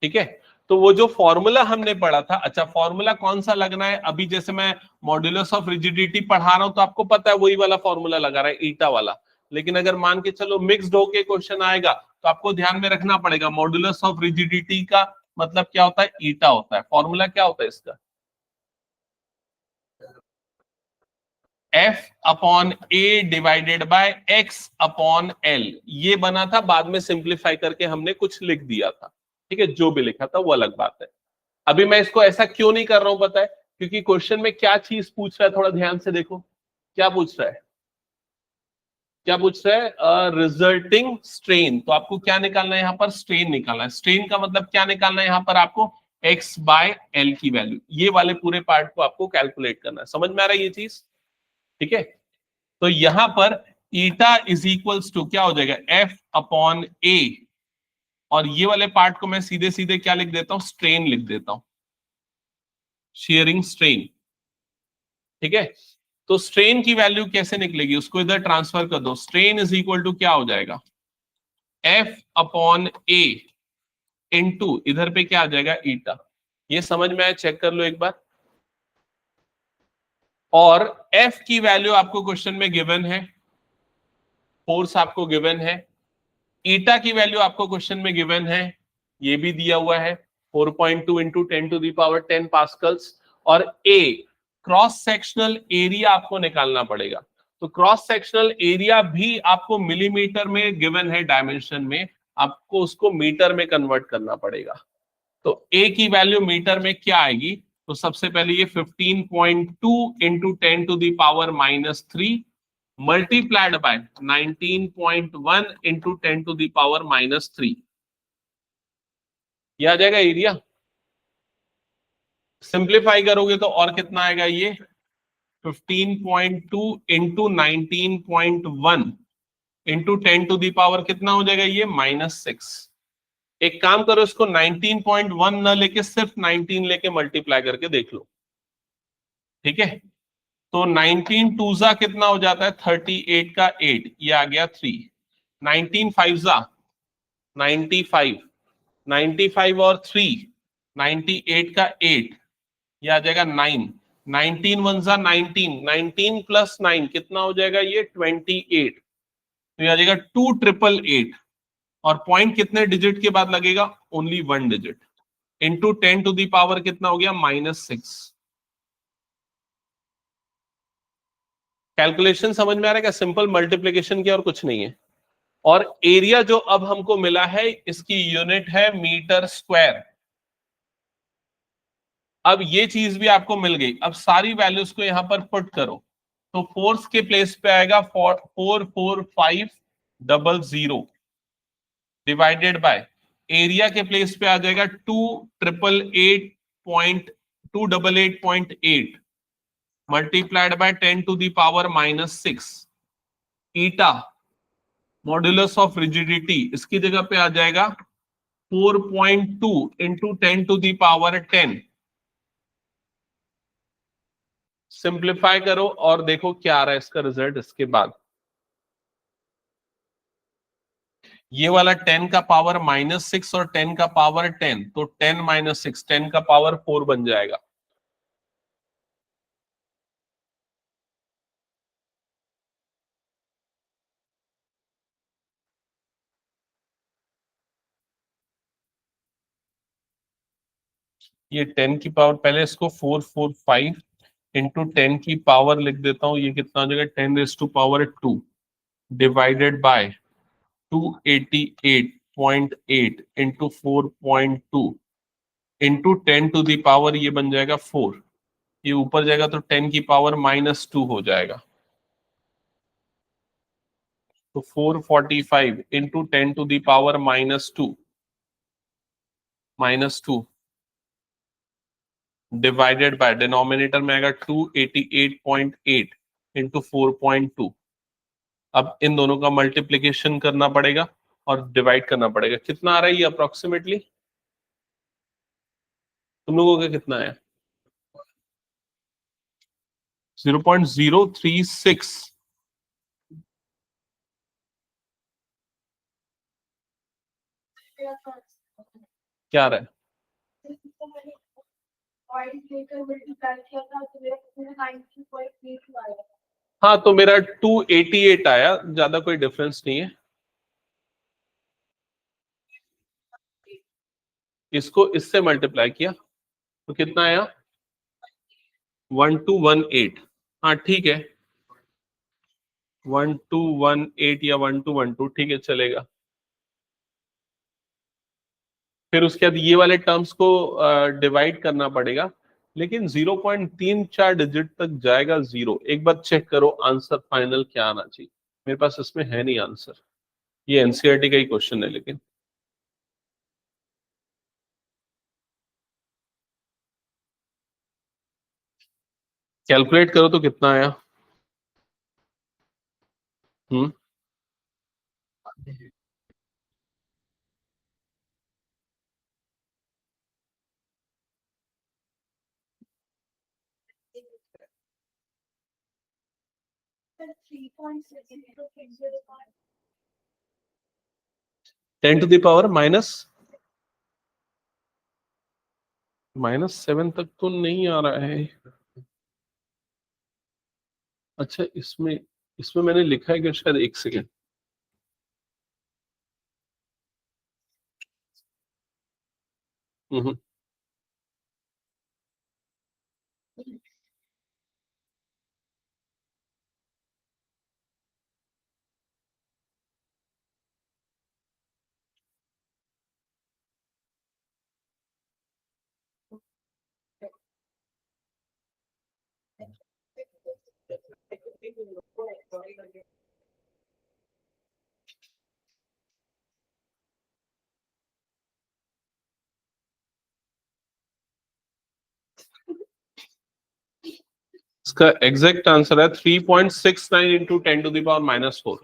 ठीक है? तो वो जो फॉर्मूला हमने पढ़ा था, अच्छा फॉर्मूला कौन सा लगना है? अभी जैसे मैं मॉड्यूलस ऑफ रिजिडिटी पढ़ा रहा हूं तो आपको पता है वही वाला फॉर्मूला लगा रहा है, ईटा वाला। लेकिन अगर मान के चलो मिक्स्ड होके क्वेश्चन आएगा तो आपको ध्यान में रखना पड़ेगा मॉड्यूलस ऑफ रिजिडिटी का मतलब क्या होता है, ईटा होता है। फॉर्मूला क्या होता है इसका? F/A divided by X/L। ये बना था, बाद में सिंप्लीफाई करके हमने कुछ लिख दिया था, ठीक है? जो भी लिखा था वो अलग बात है। अभी मैं इसको ऐसा क्यों नहीं कर रहा हूं पता है? क्योंकि क्वेश्चन में क्या चीज पूछ रहा है, थोड़ा ध्यान से देखो। क्या पूछ रहा है? क्या पूछ रहा है? Resulting strain. तो आपको क्या निकालना है यहाँ पर? स्ट्रेन निकालना है। स्ट्रेन का मतलब क्या निकालना है यहाँ पर आपको? X/L की वैल्यू। ये वाले पूरे पार्ट को आपको कैलकुलेट करना है। समझ में आ रहा है ये चीज? ठीक है, तो यहां पर ईटा इज इक्वल्स टू क्या हो जाएगा? F/A, और ये वाले पार्ट को मैं सीधे सीधे क्या लिख देता हूं? स्ट्रेन लिख देता हूं, शेयरिंग स्ट्रेन। ठीक है, तो स्ट्रेन की वैल्यू कैसे निकलेगी उसको इधर ट्रांसफर कर दो। स्ट्रेन इज इक्वल टू क्या हो जाएगा? F/A इनटू इधर पे क्या आ जाएगा? ईटा। ये समझ में आया? चेक कर लो एक बार। और F की वैल्यू आपको क्वेश्चन में गिवन है, फोर्स आपको गिवन है। ईटा की वैल्यू आपको क्वेश्चन में गिवन है, ये भी दिया हुआ है 4.2 इंटू 10⁻10 पास्कल्स। और ए क्रॉस सेक्शनल एरिया आपको निकालना पड़ेगा। तो क्रॉस सेक्शनल एरिया भी आपको मिलीमीटर में गिवन है, डायमेंशन में, आपको उसको मीटर में कन्वर्ट करना पड़ेगा। तो ए की वैल्यू मीटर में क्या आएगी? तो सबसे पहले ये 15.2 इंटू 10⁻³ मल्टीप्लाइड बाय 19.1 इंटू 10⁻³ ये आ जाएगा एरिया। सिंप्लीफाई करोगे तो और कितना आएगा? ये 15.2 इंटू 19.1 इंटू 10⁻, कितना हो जाएगा ये? -6। एक काम करो, इसको 19.1 ना लेके सिर्फ 19 लेके मल्टीप्लाई करके देख लो, ठीक है? तो 19 टूजा कितना हो जाता है? 38 का 8, ये आ गया 3। 19 फाइवजा 95, 95 और 3 98 का 8, ये आ जाएगा 9, 19 वन जा 19, 19 प्लस 9 कितना हो जाएगा ये 28, तो ये आ जाएगा 2888, और पॉइंट कितने डिजिट के बाद लगेगा, only 1 digit, into 10 to the power कितना हो गया -6। कैलकुलेशन समझ में आ रहा है क्या, सिंपल मल्टीप्लीकेशन किया और कुछ नहीं है। और एरिया जो अब हमको मिला है इसकी यूनिट है मीटर स्क्वायर। अब ये चीज भी आपको मिल गई, अब सारी वैल्यूज को यहां पर पुट करो, तो फोर्स के प्लेस पे आएगा 44500 डिवाइडेड बाय एरिया के प्लेस पे आ जाएगा 2888.8 multiplied by 10 to the power -6 eta modulus of rigidity, इसकी जगह पे आ जाएगा 4.2 into 10 to the power 10। Simplify करो और देखो क्या आ रहा है इसका रिजल्ट। इसके बाद ये वाला 10 का पावर -6 और 10 का पावर 10, तो 10 - 6 10 का पावर 4 बन जाएगा। ये 10 की पावर, पहले इसको 445 इंटू 10 की पावर लिख देता हूं, ये कितना हो जाएगा 10⁻² divided by 288.8 into 4.2 into 10 to the power, ये बन जाएगा 4, ये ऊपर जाएगा तो 10 की पावर -2 हो जाएगा, तो 445 into 10 to the power -2 divided by denominator में आएगा 288.8 इंटू 4.2। अब इन दोनों का मल्टीप्लीकेशन करना पड़ेगा और डिवाइड करना पड़ेगा। कितना आ रहा है ये अप्रोक्सीमेटली, तुम लोगों का कितना है? 0.036। क्या आ रहा है? पॉइंट लेकर मल्टीप्लाई किया था तो मेरा 90.8 आया। हाँ, तो मेरा 288 आया, ज्यादा कोई डिफरेंस नहीं है। इसको इससे मल्टीप्लाई किया तो कितना आया 1218। हाँ ठीक है, 1218 या 1212 ठीक है, चलेगा। फिर उसके बाद ये वाले टर्म्स को डिवाइड करना पड़ेगा, लेकिन 0.34 डिजिट तक जाएगा जीरो। एक बार चेक करो आंसर फाइनल क्या आना चाहिए। मेरे पास इसमें है नहीं आंसर, ये एनसीईआरटी का ही क्वेश्चन है, लेकिन कैलकुलेट करो तो कितना आया। 10 टू द पावर -7 तक तो नहीं आ रहा है। अच्छा, इसमें इसमें मैंने लिखा है कि शायद, एक सेकेंड, हम्म, इसका एग्जैक्ट आंसर है 3.69 इंटू 10 टू द पावर -4,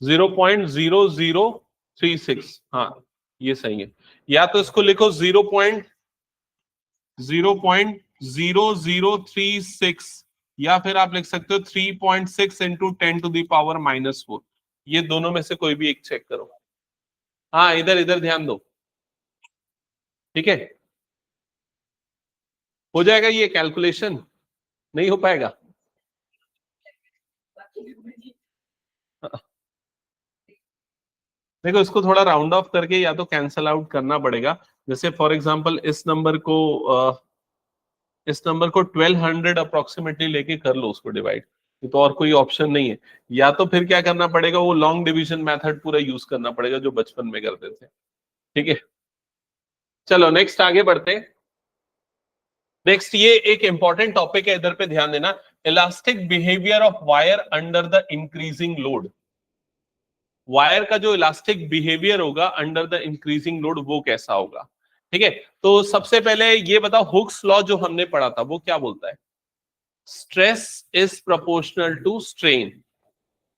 0.0036। हाँ ये सही है। या तो इसको लिखो 0.0036, या फिर आप लिख सकते हो 3.6 इंटू 10 टू द पावर -4। ये दोनों में से कोई भी एक चेक करो। हाँ, इधर इधर ध्यान दो। ठीक है, हो जाएगा ये कैलकुलेशन? नहीं हो पाएगा? देखो इसको थोड़ा राउंड ऑफ करके या तो कैंसल आउट करना पड़ेगा। जैसे फॉर एग्जांपल इस नंबर को 1200 अप्रोक्सीमेटली लेके कर लो उसको डिवाइड, तो और कोई ऑप्शन नहीं है। या तो फिर क्या करना पड़ेगा, वो लॉन्ग डिवीजन मेथड पूरा यूज करना पड़ेगा जो बचपन में करते थे। ठीक है, चलो नेक्स्ट आगे बढ़ते हैं। नेक्स्ट ये एक इंपॉर्टेंट टॉपिक है, इधर पे ध्यान देना। Elastic behaviour of wire under the increasing load. Wire का जो इलास्टिक बिहेवियर होगा अंडर द इंक्रीजिंग लोड वो कैसा होगा। ठीक है, तो सबसे पहले ये बताओ, हुक्स लॉ जो हमने पढ़ा था वो क्या बोलता है? Stress is proportional to strain,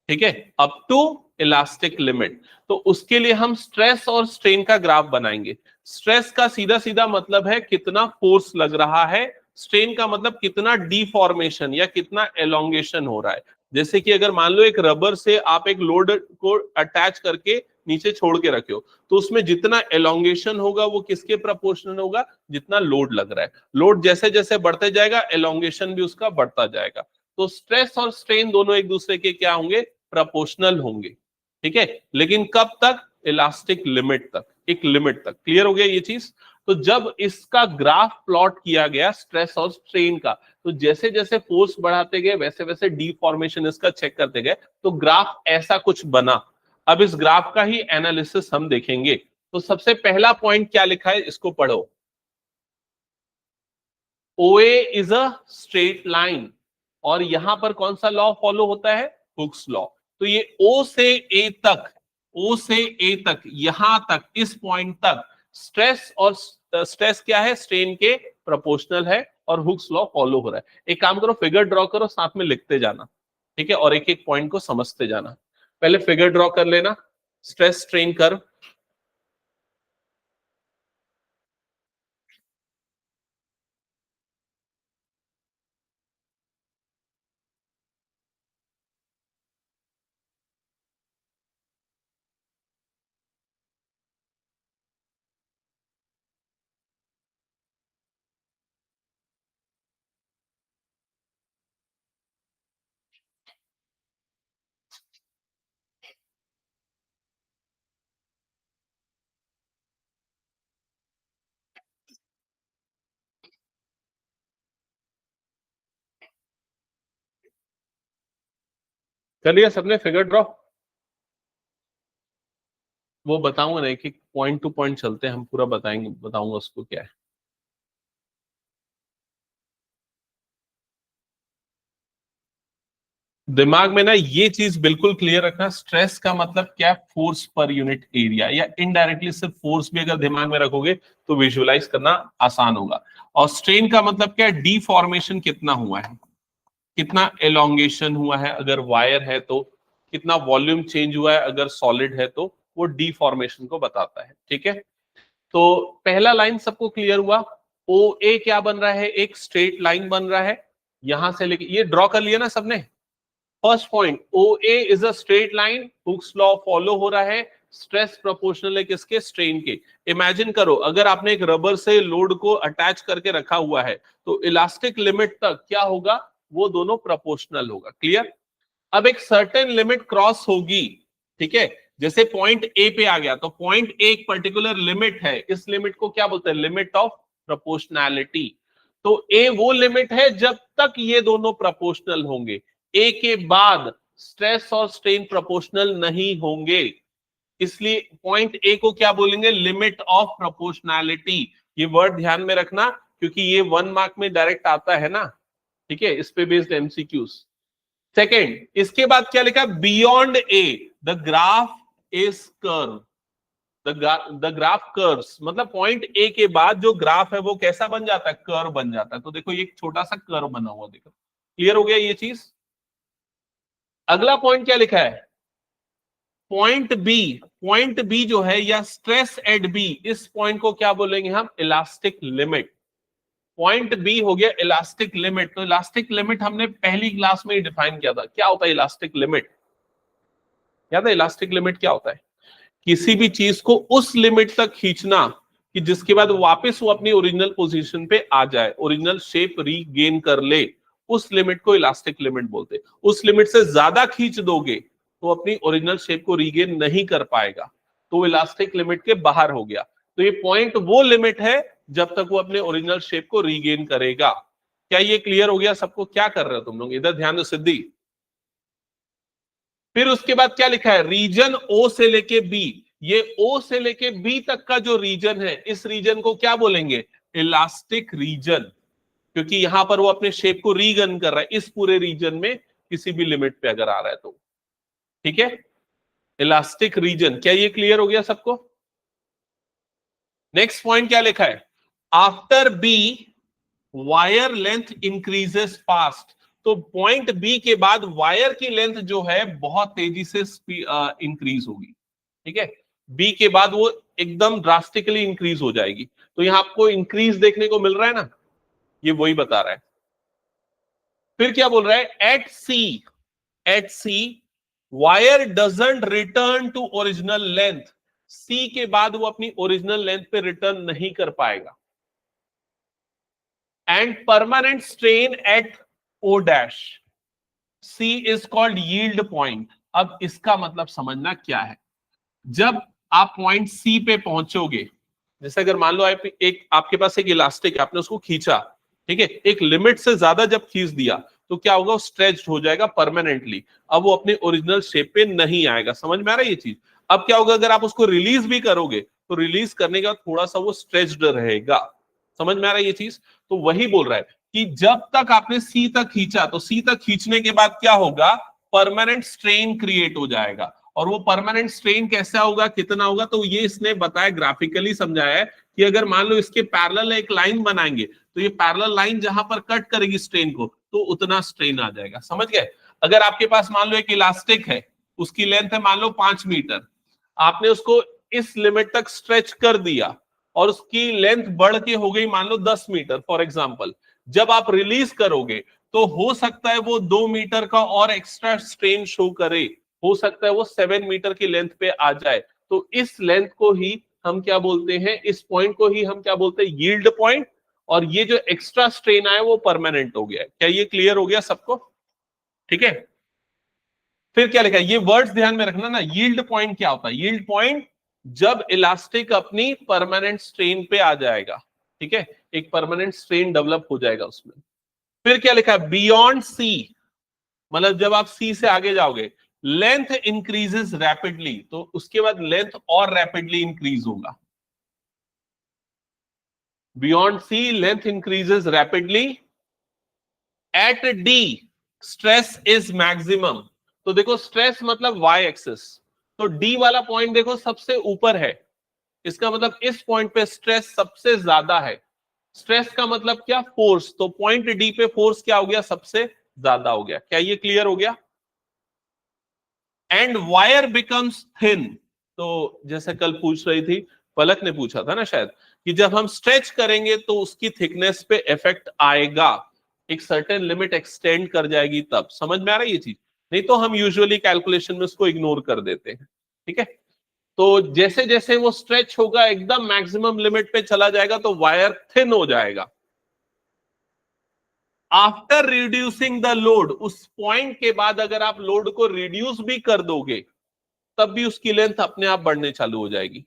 ठीक है, अप टू इलास्टिक लिमिट। तो उसके लिए हम स्ट्रेस और स्ट्रेन का ग्राफ बनाएंगे। स्ट्रेस का सीधा सीधा मतलब है कितना फोर्स लग रहा है, स्ट्रेन का मतलब कितना डिफॉर्मेशन या कितना एलोंगेशन हो रहा है। जैसे कि अगर मान लो एक रबर से आप एक लोड को अटैच करके नीचे छोड़ के रखे हो, तो उसमें जितना एलोंगेशन होगा वो किसके प्रोपोर्शनल होगा? जितना लोड लग रहा है। लोड जैसे जैसे बढ़ते जाएगा एलोंगेशन भी उसका बढ़ता जाएगा। तो स्ट्रेस और स्ट्रेन दोनों एक दूसरे के क्या होंगे? प्रोपोर्शनल होंगे। ठीक है, लेकिन कब तक? इलास्टिक लिमिट तक, एक लिमिट तक। क्लियर हो गया ये चीज? तो जब इसका ग्राफ प्लॉट किया गया स्ट्रेस और स्ट्रेन का, तो जैसे जैसे फोर्स बढ़ाते गए वैसे वैसे डिफॉर्मेशन इसका चेक करते गए, तो ग्राफ ऐसा कुछ बना। अब इस ग्राफ का ही एनालिसिस हम देखेंगे। तो सबसे पहला पॉइंट क्या लिखा है, इसको पढ़ो। OA is a straight line, और यहां पर कौन सा लॉ फॉलो होता है? Hooke's law. तो ये O से A तक, O से A तक, यहां तक, इस पॉइंट तक स्ट्रेस और स्ट्रेस क्या है? स्ट्रेन के प्रोपोर्शनल है, और हुक्स लॉ फॉलो हो रहा है। एक काम करो, फिगर ड्रॉ करो, साथ में लिखते जाना। ठीक है, और एक एक पॉइंट को समझते जाना। पहले फिगर ड्रॉ कर लेना, स्ट्रेस स्ट्रेन कर्व। कर लिया सबने फिगर ड्रॉ? वो बताऊंगा ना, एक एक पॉइंट टू पॉइंट चलते हैं हम, पूरा बताएंगे, बताऊंगा उसको क्या है। दिमाग में ना ये चीज बिल्कुल क्लियर रखना, स्ट्रेस का मतलब क्या? फोर्स पर यूनिट एरिया, या इनडायरेक्टली सिर्फ फोर्स भी अगर दिमाग में रखोगे तो विजुअलाइज करना आसान होगा। और स्ट्रेन का मतलब क्या? डिफॉर्मेशन कितना हुआ है, कितना एलोंगेशन हुआ है अगर वायर है तो, कितना वॉल्यूम चेंज हुआ है अगर सॉलिड है तो, वो डिफॉर्मेशन को बताता है। ठीक है, तो पहला लाइन सबको क्लियर हुआ। ओ ए क्या बन रहा है? एक स्ट्रेट लाइन बन रहा है, यहां से लेके, ये ड्रॉ कर लिया ना सबने? First point, OA is a straight line, Hooke's law follow हो रहा है, स्ट्रेस प्रोपोर्शनल है किसके? स्ट्रेन के। इमेजिन करो अगर आपने एक रबर से लोड को अटैच करके रखा हुआ है, तो इलास्टिक लिमिट तक क्या होगा? वो दोनों प्रोपोर्शनल होगा। क्लियर? अब एक सर्टेन लिमिट क्रॉस होगी, ठीक है, जैसे पॉइंट ए पे आ गया, तो पॉइंट ए एक पर्टिकुलर लिमिट है, इस लिमिट को क्या बोलते हैं? Limit of proportionality. तो ए वो लिमिट है जब तक ये दोनों प्रोपोर्शनल होंगे, ए के बाद स्ट्रेस और स्ट्रेन प्रोपोर्शनल नहीं होंगे। इसलिए पॉइंट ए को क्या बोलेंगे? Limit of proportionality. ये वर्ड ध्यान में रखना, क्योंकि ये 1 मार्क में डायरेक्ट आता है ना। ठीक है, इस पे बेस्ड एमसीक्यूज। सेकेंड, इसके बाद क्या लिखा? Beyond A the graph is curve. The graph curves, मतलब पॉइंट ए के बाद जो ग्राफ है वो कैसा बन जाता है? कर्व बन जाता है। तो देखो ये एक छोटा सा कर्व बना हुआ, देखो क्लियर हो गया ये चीज? अगला पॉइंट क्या लिखा है? Point B. पॉइंट बी जो है, या स्ट्रेस एट बी, इस पॉइंट को क्या बोलेंगे हम? Elastic limit. पॉइंट बी हो गया इलास्टिक लिमिट। तो इलास्टिक लिमिट हमने पहली क्लास में ही डिफाइन किया था। क्या होता है इलास्टिक लिमिट? याद है इलास्टिक लिमिट क्या होता है? किसी भी चीज को उस लिमिट तक खींचना कि जिसके बाद वापस वो अपनी ओरिजिनल पोजीशन पे आ जाए, ओरिजिनल शेप रीगेन कर ले, उस लिमिट को इलास्टिक लिमिट बोलते हैं। उस लिमिट से ज्यादा खींच दोगे तो अपनी ओरिजिनल शेप को रीगेन नहीं कर पाएगा, तो इलास्टिक लिमिट के बाहर हो गया। तो ये पॉइंट वो लिमिट है जब तक वो अपने ओरिजिनल शेप को रीगेन करेगा। क्या ये क्लियर हो गया सबको? क्या कर रहे हो तुम लोग? इधर ध्यान दो सिद्धि। फिर उसके बाद क्या लिखा है? रीजन ओ से लेके बी। ये ओ से लेके बी तक का जो रीजन है, इस रीजन को क्या बोलेंगे? इलास्टिक रीजन, क्योंकि यहां पर वो अपने शेप को रीगन कर रहा है इस पूरे रीजन में, किसी भी लिमिट पे अगर आ रहा है तो। ठीक है, इलास्टिक रीजन। क्या ये क्लियर हो गया सबको? नेक्स्ट पॉइंट क्या लिखा है? After B wire length increases fast. तो पॉइंट बी के बाद वायर की लेंथ जो है बहुत तेजी से इंक्रीज होगी। ठीक है, बी के बाद वो एकदम ड्रास्टिकली इंक्रीज हो जाएगी। तो यहां आपको इंक्रीज देखने को मिल रहा है ना, ये वही बता रहा है। फिर क्या बोल रहा है? At C wire doesn't return to original length. C के बाद वो अपनी ओरिजिनल लेंथ पे रिटर्न नहीं कर पाएगा। And permanent strain at O dash, C is called yield point. अब इसका मतलब समझना क्या है? जब आप पॉइंट सी पे पहुंचोगे, जैसे अगर मान लो आपके पास एक इलास्टिक है, आपने उसको खींचा, ठीक है, एक लिमिट से ज्यादा जब खींच दिया तो क्या होगा? वो स्ट्रेच्ड हो जाएगा परमानेंटली। अब वो अपने ओरिजिनल शेप पे नहीं आएगा। समझ में आ रहा है ये चीज? अब क्या होगा? अगर आप उसको रिलीज भी करोगे तो रिलीज करने के बाद थोड़ा सा वो स्ट्रेच्ड रहेगा। समझ में आ रहा है ये चीज? तो वही बोल रहा है कि जब तक आपने सी तक खींचा, तो सी तक खींचने के बाद क्या होगा? परमानेंट स्ट्रेन क्रिएट हो जाएगा। और वो परमानेंट स्ट्रेन कैसा होगा, कितना होगा? तो ये इसने बताया, ग्राफिकली समझाया है कि अगर मान लो इसके पैरेलल एक लाइन बनाएंगे तो ये पैरेलल लाइन जहां पर कट करेगी स्ट्रेन को, तो उतना स्ट्रेन आ जाएगा। समझ गए? अगर आपके पास मान लो एक इलास्टिक है, उसकी लेंथ है मान लो 5 मीटर, आपने उसको इस लिमिट तक स्ट्रेच कर दिया और उसकी लेंथ बढ़ के हो गई मान लो 10 मीटर फॉर एग्जांपल। जब आप रिलीज करोगे तो हो सकता है वो 2 मीटर का और एक्स्ट्रा स्ट्रेन शो करे, हो सकता है वो 7 मीटर की लेंथ पे आ जाए। तो इस लेंथ को ही हम क्या बोलते हैं? इस पॉइंट को ही हम क्या बोलते हैं? Yield point. और ये जो एक्स्ट्रा स्ट्रेन आया वो परमानेंट हो गया। क्या ये क्लियर हो गया सबको? ठीक है, फिर क्या लिखा है? ये वर्ड्स ध्यान में रखना ना। यील्ड पॉइंट क्या होता है? यील्ड पॉइंट जब इलास्टिक अपनी परमानेंट स्ट्रेन पे आ जाएगा। ठीक है, एक परमानेंट स्ट्रेन डेवलप हो जाएगा उसमें। फिर क्या लिखा है? बियॉन्ड सी, मतलब जब आप सी से आगे जाओगे, लेंथ इंक्रीजेस रैपिडली, तो उसके बाद लेंथ और रैपिडली इंक्रीज होगा। Beyond C length increases rapidly. At D stress is maximum. तो देखो स्ट्रेस मतलब वाई एक्सिस, तो डी वाला पॉइंट देखो सबसे ऊपर है, इसका मतलब इस पॉइंट पे स्ट्रेस सबसे ज्यादा है। स्ट्रेस का मतलब क्या? फोर्स। तो पॉइंट डी पे फोर्स क्या हो गया? सबसे ज्यादा हो गया। क्या ये क्लियर हो गया? And wire becomes thin. तो जैसे कल पूछ रही थी, पलक ने पूछा था ना शायद, कि जब हम स्ट्रेच करेंगे तो उसकी थिकनेस पे इफेक्ट आएगा, एक सर्टेन लिमिट एक्सटेंड कर जाएगी तब। समझ में आ रहा है ये चीज? नहीं तो हम यूजुअली कैलकुलेशन में उसको इग्नोर कर देते हैं। ठीक है, तो जैसे जैसे वो स्ट्रेच होगा एकदम मैक्सिमम लिमिट पे चला जाएगा तो वायर थिन हो जाएगा। आफ्टर रिड्यूसिंग द लोड, उस पॉइंट के बाद अगर आप लोड को रिड्यूस भी कर दोगे तब भी उसकी लेंथ अपने आप बढ़ने चालू हो जाएगी।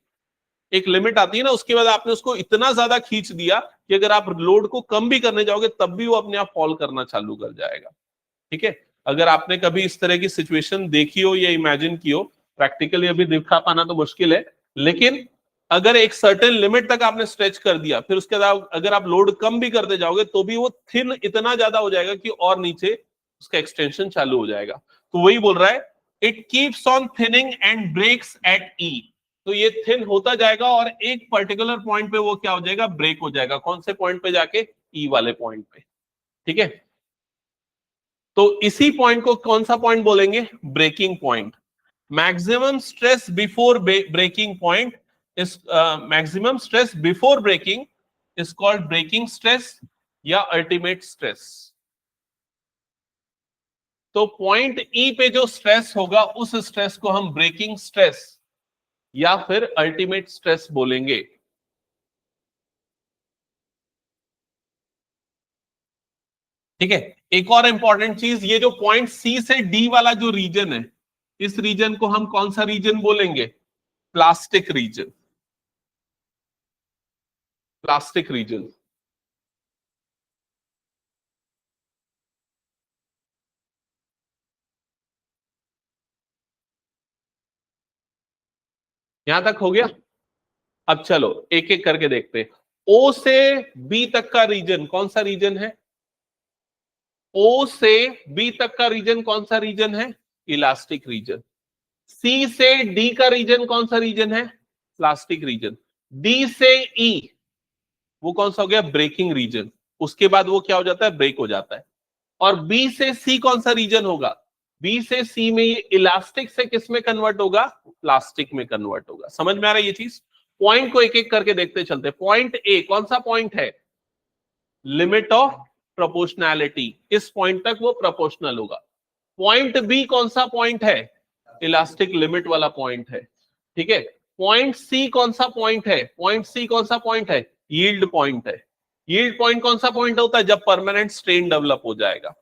एक लिमिट आती है ना, उसके बाद आपने उसको इतना ज्यादा खींच दिया कि अगर आप लोड को कम भी करने जाओगे तब भी वो अपने आप फॉल करना चालू कर जाएगा। ठीक है, अगर आपने कभी इस तरह की सिचुएशन देखी हो या इमेजिन की हो, प्रैक्टिकली अभी दिखा पाना तो मुश्किल है, लेकिन अगर एक सर्टेन लिमिट तक आपने स्ट्रेच कर दिया, फिर उसके बाद अगर आप लोड कम भी करते जाओगे तो भी वो थिन इतना ज्यादा हो जाएगा कि और नीचे उसका एक्सटेंशन चालू हो जाएगा। तो वही बोल रहा है, it keeps on thinning and breaks at E. तो ये थिन होता जाएगा और एक पर्टिकुलर पॉइंट पे वो क्या हो जाएगा? ब्रेक हो जाएगा। कौन से पॉइंट पे जाके? ई वाले पॉइंट पे। ठीक है, तो इसी पॉइंट को कौन सा पॉइंट बोलेंगे? Breaking point. Maximum stress before breaking point is maximum stress before breaking is called breaking stress या अल्टीमेट स्ट्रेस। तो पॉइंट ई पे जो स्ट्रेस होगा उस स्ट्रेस को हम ब्रेकिंग स्ट्रेस या फिर अल्टीमेट स्ट्रेस बोलेंगे। ठीक है। एक और इंपॉर्टेंट चीज, ये जो पॉइंट सी से डी वाला जो रीजन है, इस रीजन को हम कौन सा रीजन बोलेंगे? Plastic region. Plastic region. यहां तक हो गया? अब चलो एक एक करके देखते हैं। ओ से बी तक का रीजन कौन सा रीजन है? ओ से बी तक का रीजन कौन सा रीजन है? Elastic reason. सी से डी का रीजन कौन सा रीजन है? Plastic reason. डी से ई वो कौन सा हो गया? Breaking region. उसके बाद वो क्या हो जाता है? ब्रेक हो जाता है। और बी से सी कौन सा रीजन होगा? बी से सी में ये इलास्टिक से किस में कन्वर्ट होगा? प्लास्टिक में कन्वर्ट होगा। समझ में आ रहा है ये चीज? पॉइंट को एक एक करके देखते चलते। पॉइंट ए कौन सा पॉइंट है? Limit of proportionality. इस पॉइंट तक वो प्रोपोर्शनल होगा। पॉइंट बी कौन सा पॉइंट है? इलास्टिक लिमिट वाला पॉइंट है। ठीक है। पॉइंट सी कौन सा पॉइंट है? पॉइंट सी कौन सा पॉइंट है? यील्ड पॉइंट है। यील्ड पॉइंट कौन सा पॉइंट होता है? जब परमानेंट स्ट्रेन डेवलप हो जाएगा।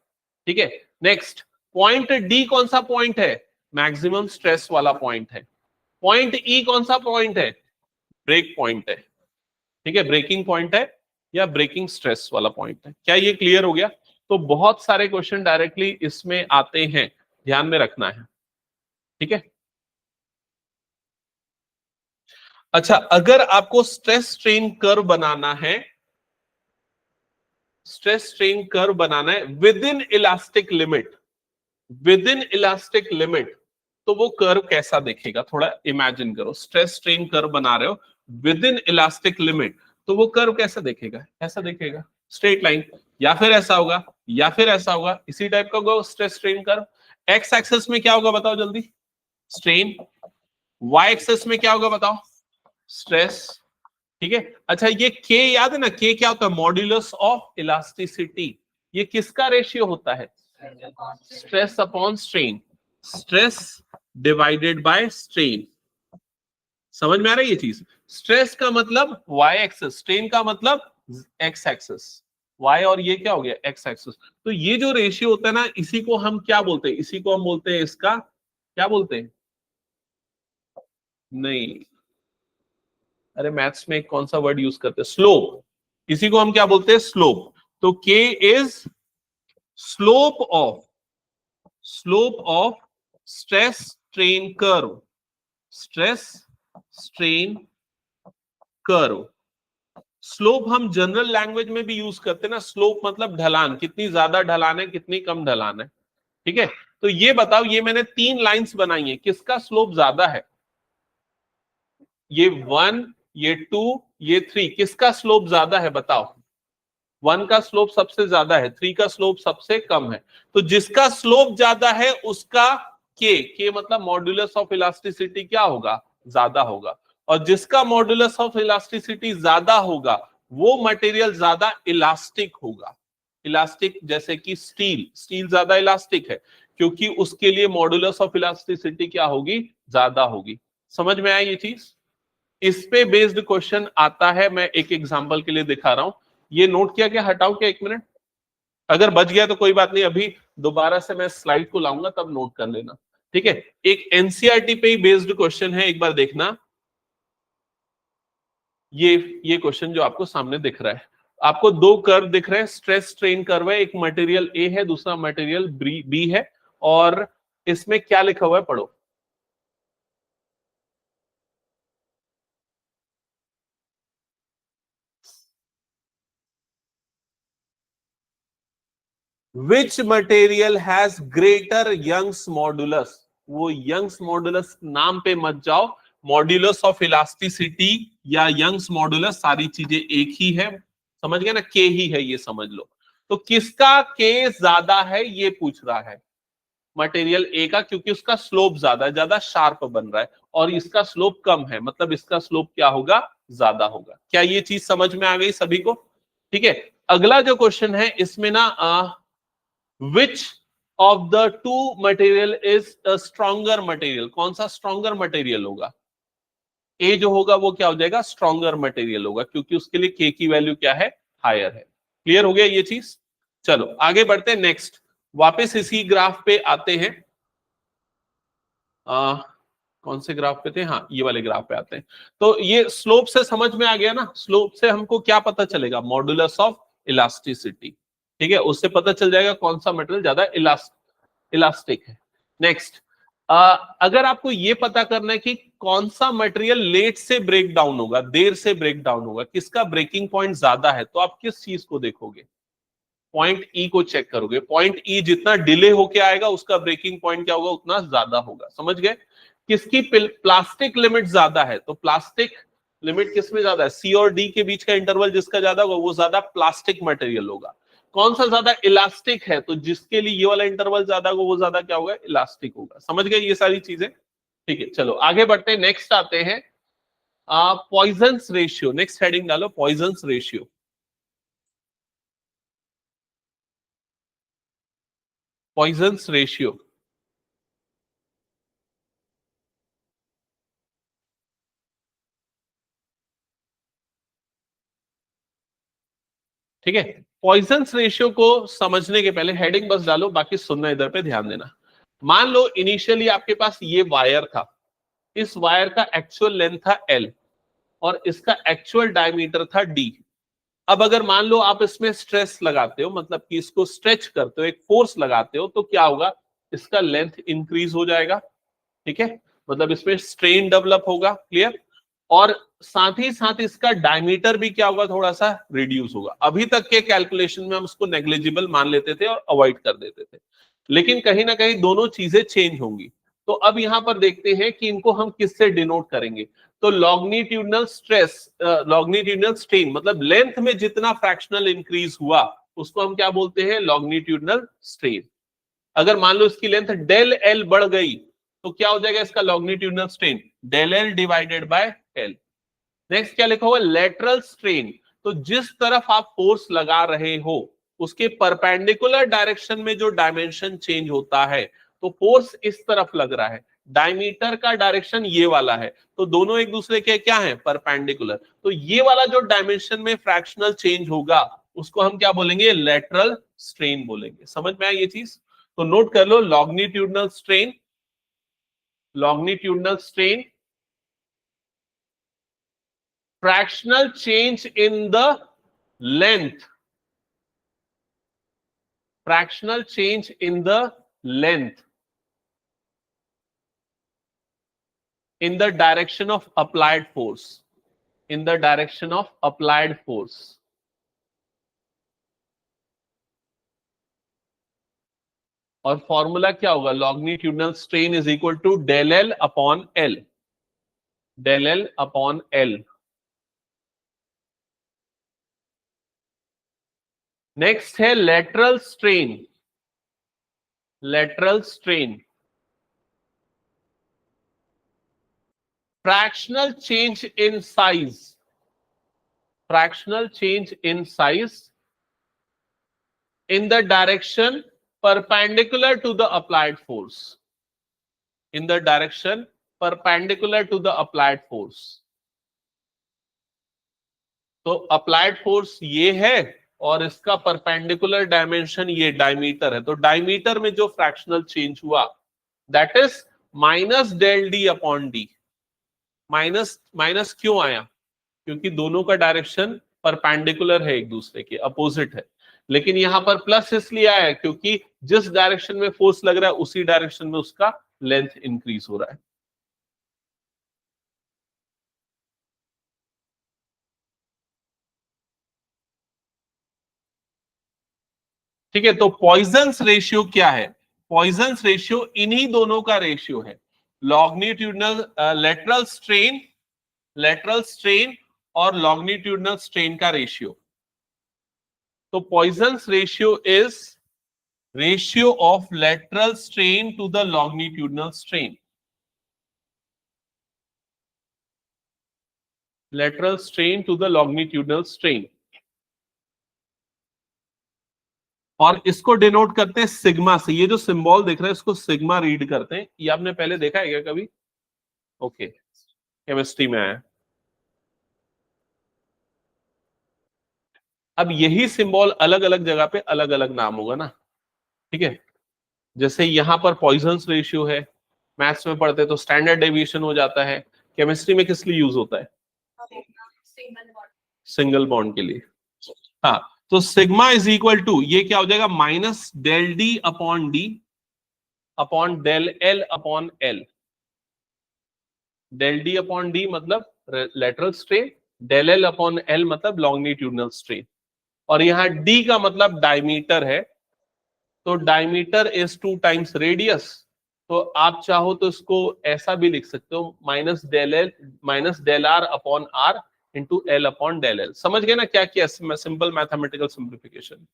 ठीक है। नेक्स्ट, पॉइंट डी कौन सा पॉइंट है? मैक्सिमम स्ट्रेस वाला पॉइंट है। पॉइंट ई कौन सा पॉइंट है? ब्रेक पॉइंट है। ठीक है, ब्रेकिंग पॉइंट है या ब्रेकिंग स्ट्रेस वाला पॉइंट है। क्या ये क्लियर हो गया? तो बहुत सारे क्वेश्चन डायरेक्टली इसमें आते हैं, ध्यान में रखना है। ठीक है। अच्छा, अगर आपको स्ट्रेस स्ट्रेन कर्व बनाना है, स्ट्रेस स्ट्रेन कर्व बनाना है with in elastic limit, with in elastic limit, तो वो कर्व कैसा दिखेगा? थोड़ा इमेजिन करो। स्ट्रेस स्ट्रेन कर्व बना रहे हो विद इन इलास्टिक लिमिट, तो वो कर्व कैसा दिखेगा? ऐसा दिखेगा, स्ट्रेट लाइन, या फिर ऐसा होगा, या फिर ऐसा होगा। इसी टाइप का होगा stress strain curve. X axis में क्या होगा बताओ जल्दी? स्ट्रेन। वाई एक्सिस में क्या होगा बताओ? स्ट्रेस। ठीक है। अच्छा, ये के याद है ना? के क्या होता है? Modulus of elasticity. ये किसका रेशियो होता है? Stress upon strain. Stress divided by strain. समझ में आ रहा है ये चीज? स्ट्रेस का मतलब वाई एक्सिस, स्ट्रेन का मतलब एक्स एक्सिस। वाई और ये क्या हो गया? X axis. तो ये जो रेशियो होता है ना, इसी को हम क्या बोलते हैं? इसी को हम बोलते हैं, इसका क्या बोलते हैं? नहीं, अरे मैथ्स में कौन सा वर्ड यूज करते हैं? स्लोप। इसी को हम क्या बोलते हैं? स्लोप। तो K is slope of stress strain curve. Stress strain curve. Slope हम जनरल लैंग्वेज में भी यूज करते हैं ना। स्लोप मतलब ढलान, कितनी ज्यादा ढलान है, कितनी कम ढलान है। ठीक है। तो ये बताओ, ये मैंने 3 लाइंस बनाई है, किसका स्लोप ज्यादा है? ये 1, ये 2, ये 3, किसका स्लोप ज्यादा है बताओ? 1 का स्लोप सबसे ज्यादा है, 3 का स्लोप सबसे कम है। तो जिसका स्लोप ज्यादा है उसका के मतलब मॉड्यूलस ऑफ इलास्टिसिटी क्या होगा? ज्यादा होगा। और जिसका मॉड्यूलस ऑफ इलास्टिसिटी ज्यादा होगा वो मटेरियल ज्यादा इलास्टिक होगा। इलास्टिक जैसे कि स्टील, स्टील ज्यादा इलास्टिक है क्योंकि उसके लिए मॉड्यूलस ऑफ इलास्टिसिटी क्या होगी? ज्यादा होगी। समझ में आया ये चीज? इस पे बेस्ड क्वेश्चन आता है। मैं एक एग्जांपल के लिए दिखा रहा हूं। ये नोट किया क्या? हटाओ क्या 1 मिनट? अगर बच गया तो कोई बात नहीं, अभी दोबारा से मैं स्लाइड को लाऊंगा तब नोट कर लेना। ठीक है। एक एनसीईआरटी पे ही बेस्ड क्वेश्चन है, एक बार देखना। ये क्वेश्चन जो आपको सामने दिख रहा है, आपको 2 कर्व दिख रहे हैं, स्ट्रेस स्ट्रेन कर्व है। एक मटेरियल ए है, दूसरा मटेरियल बी है। और इसमें क्या लिखा हुआ है पढ़ो। Which material has greater Young's modulus? वो यंग्स मॉडुलस नाम पे मत जाओ। मॉड्यूलस ऑफ इलास्टिसिटी या यंग्स मॉडुलस सारी चीजें एक ही है। समझ गए ना? के ही है, ये समझ लो। तो किसका के ज्यादा है ये पूछ रहा है। मटेरियल ए का, क्योंकि उसका स्लोप ज्यादा शार्प बन रहा है, और इसका स्लोप कम है, मतलब इसका स्लोप क्या होगा? ज्यादा होगा। क्या ये चीज समझ में आ गई सभी को? ठीक है। अगला जो क्वेश्चन है इसमें ना which of the two material is a stronger material? कौन सा स्ट्रॉन्गर मटेरियल होगा? ए जो होगा वो क्या हो जाएगा? स्ट्रॉन्गर मटेरियल होगा, क्योंकि उसके लिए के की वैल्यू क्या है? हायर है। क्लियर हो गया ये चीज? चलो आगे बढ़ते हैं, नेक्स्ट वापस इसी ग्राफ पे आते हैं। कौन से ग्राफ पे थे, हाँ ये वाले ग्राफ पे आते हैं। तो ये स्लोप से समझ में आ गया ना, स्लोप से हमको क्या पता चलेगा, मॉडुलस ऑफ इलास्टिसिटी। ठीक है, उससे पता चल जाएगा कौन सा मटेरियल ज्यादा इलास्टिक है। नेक्स्ट, अगर आपको ये पता करना है कि कौन सा मटेरियल लेट से ब्रेक डाउन होगा, देर से ब्रेक डाउन होगा, किसका ब्रेकिंग पॉइंट ज्यादा है, तो आप किस चीज को देखोगे, पॉइंट ई को चेक करोगे। पॉइंट ई जितना डिले होके आएगा उसका ब्रेकिंग पॉइंट क्या होगा, उतना ज्यादा होगा। समझ गए? किसकी प्लास्टिक लिमिट ज्यादा है, तो प्लास्टिक लिमिट किसमें ज्यादा है, सी और डी के बीच का इंटरवल जिसका ज्यादा होगा वो ज्यादा प्लास्टिक मटेरियल होगा। कौन सा ज्यादा इलास्टिक है, तो जिसके लिए ये वाला इंटरवल ज्यादा होगा वो ज्यादा क्या होगा, इलास्टिक होगा। समझ गए ये सारी चीजें? ठीक है, चलो आगे बढ़ते हैं, नेक्स्ट आते हैं पॉइजन्स रेशियो। नेक्स्ट हेडिंग डालो, पॉइजन्स रेशियो। पॉइजन्स रेशियो, ठीक है। पॉइजन्स रेशियो को समझने के पहले हेडिंग बस डालो, बाकी सुनना इधर पे ध्यान देना। मान लो इनिशियली आपके पास ये वायर था, इस वायर का एक्चुअल लेंथ था L और इसका एक्चुअल डायमीटर था D। अब अगर मान लो आप इसमें स्ट्रेस लगाते हो, मतलब कि इसको स्ट्रेच करते हो, एक फोर्स लगाते हो, तो क्या होगा, इसका लेंथ इंक्रीज हो जाएगा। ठीक है, मतलब इसमें स्ट्रेन डेवलप होगा। क्लियर? और साथ ही साथ इसका डायमीटर भी क्या होगा, थोड़ा सा रिड्यूस होगा। अभी तक के कैलकुलेशन में हम उसको नेग्लिजिबल मान लेते थे और अवॉइड कर देते थे, लेकिन कहीं ना कहीं दोनों चीजें चेंज होंगी। तो अब यहां पर देखते हैं कि इनको हम किससे डिनोट करेंगे। तो लॉन्गिट्यूडनल स्ट्रेस, लॉन्गिट्यूडनल स्ट्रेन, मतलब लेंथ में जितना फ्रैक्शनल इंक्रीज हुआ उसको हम क्या बोलते हैं, लॉन्गिट्यूडनल स्ट्रेन। अगर मान लो इसकी लेंथ डेल एल बढ़ गई तो क्या हो जाएगा इसका longitudinal strain, del L divided by L. Next क्या लिखा हुआ, लेटरल स्ट्रेन, तो जिस तरफ आप फोर्स लगा रहे हो उसके परपेंडिकुलर डायरेक्शन में जो डायमेंशन चेंज होता है, तो फोर्स इस तरफ लग रहा है, डायमीटर का डायरेक्शन ये वाला है, तो दोनों एक दूसरे के क्या है, परपेंडिकुलर। तो ये वाला जो डायमेंशन में फ्रैक्शनल चेंज होगा उसको हम क्या बोलेंगे, लेटरल स्ट्रेन बोलेंगे। समझ में आई ये चीज? तो नोट कर लो, longitudinal strain, longitudinal strain, fractional change in the length, fractional change in the length in the direction of applied force, in the direction of applied force। और फॉर्मूला क्या होगा, longitudinal strain is equal to del L upon L, del L upon L। Next है lateral strain, lateral strain, fractional change in size, fractional change in size in the direction perpendicular to the applied force, in the direction perpendicular to the applied force। तो अप्लाइड फोर्स ये है और इसका परपेंडिकुलर डायमेंशन ये डायमीटर है, तो डायमीटर में जो फ्रैक्शनल चेंज हुआ that is minus del D upon D. Minus minus क्यों आया, क्योंकि दोनों का डायरेक्शन परपेंडिकुलर है, एक दूसरे के अपोजिट है। लेकिन यहां पर प्लस इसलिए आया है क्योंकि जिस डायरेक्शन में फोर्स लग रहा है उसी डायरेक्शन में उसका लेंथ इंक्रीज हो रहा है। ठीक है, तो पॉइजन्स रेशियो क्या है, पॉइजन्स रेशियो इन्हीं दोनों का रेशियो है, longitudinal lateral strain, lateral strain और लॉन्गिट्यूडनल स्ट्रेन का रेशियो। तो Poisson's ratio is ratio of lateral strain to the longitudinal strain, lateral strain to the longitudinal strain. और इसको डिनोट करते हैं सिग्मा से, ये जो सिंबल दिख रहा है इसको सिग्मा रीड करते हैं। ये आपने पहले देखा है क्या कभी? ओके, केमिस्ट्री में आया। अब यही सिंबल अलग अलग जगह पे अलग अलग नाम होगा ना, ठीक है। जैसे यहां पर पॉइजन्स रेशियो है, मैथ्स में पढ़ते तो स्टैंडर्ड डेविएशन हो जाता है, केमिस्ट्री में किस लिए यूज होता है? सिंगल बॉन्ड के लिए। हाँ, तो सिग्मा इज इक्वल टू, ये क्या हो जाएगा, minus del D upon del L upon L. Del D upon D मतलब lateral strain, del L upon L मतलब लॉन्गिट्यूडनल स्ट्रेन, और यहां डी का मतलब डायमीटर है, तो डायमीटर इज 2 टाइम्स रेडियस। तो आप चाहो तो इसको ऐसा भी लिख सकते हो, minus del R upon R into L upon del L. समझ गए ना क्या किया, सिंपल मैथमेटिकल सिंप्लीफिकेशन।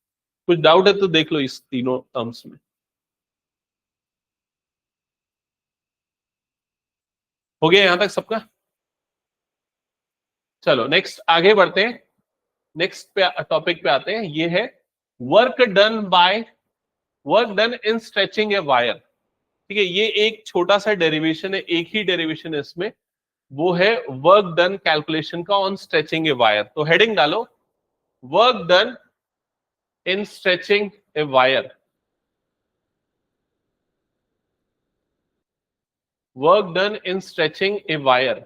कुछ डाउट है तो देख लो इस तीनों टर्म्स में। हो गया यहां तक सबका? चलो नेक्स्ट आगे बढ़ते हैं, नेक्स्ट पे टॉपिक पे आते हैं, ये है work done in stretching a wire. ठीक है, ये एक छोटा सा डेरिवेशन है, एक ही डेरिवेशन है इसमें, वो है वर्क डन कैलकुलेशन का ऑन स्ट्रेचिंग ए वायर। तो हेडिंग डालो, work done in stretching a wire. Work done in stretching a wire,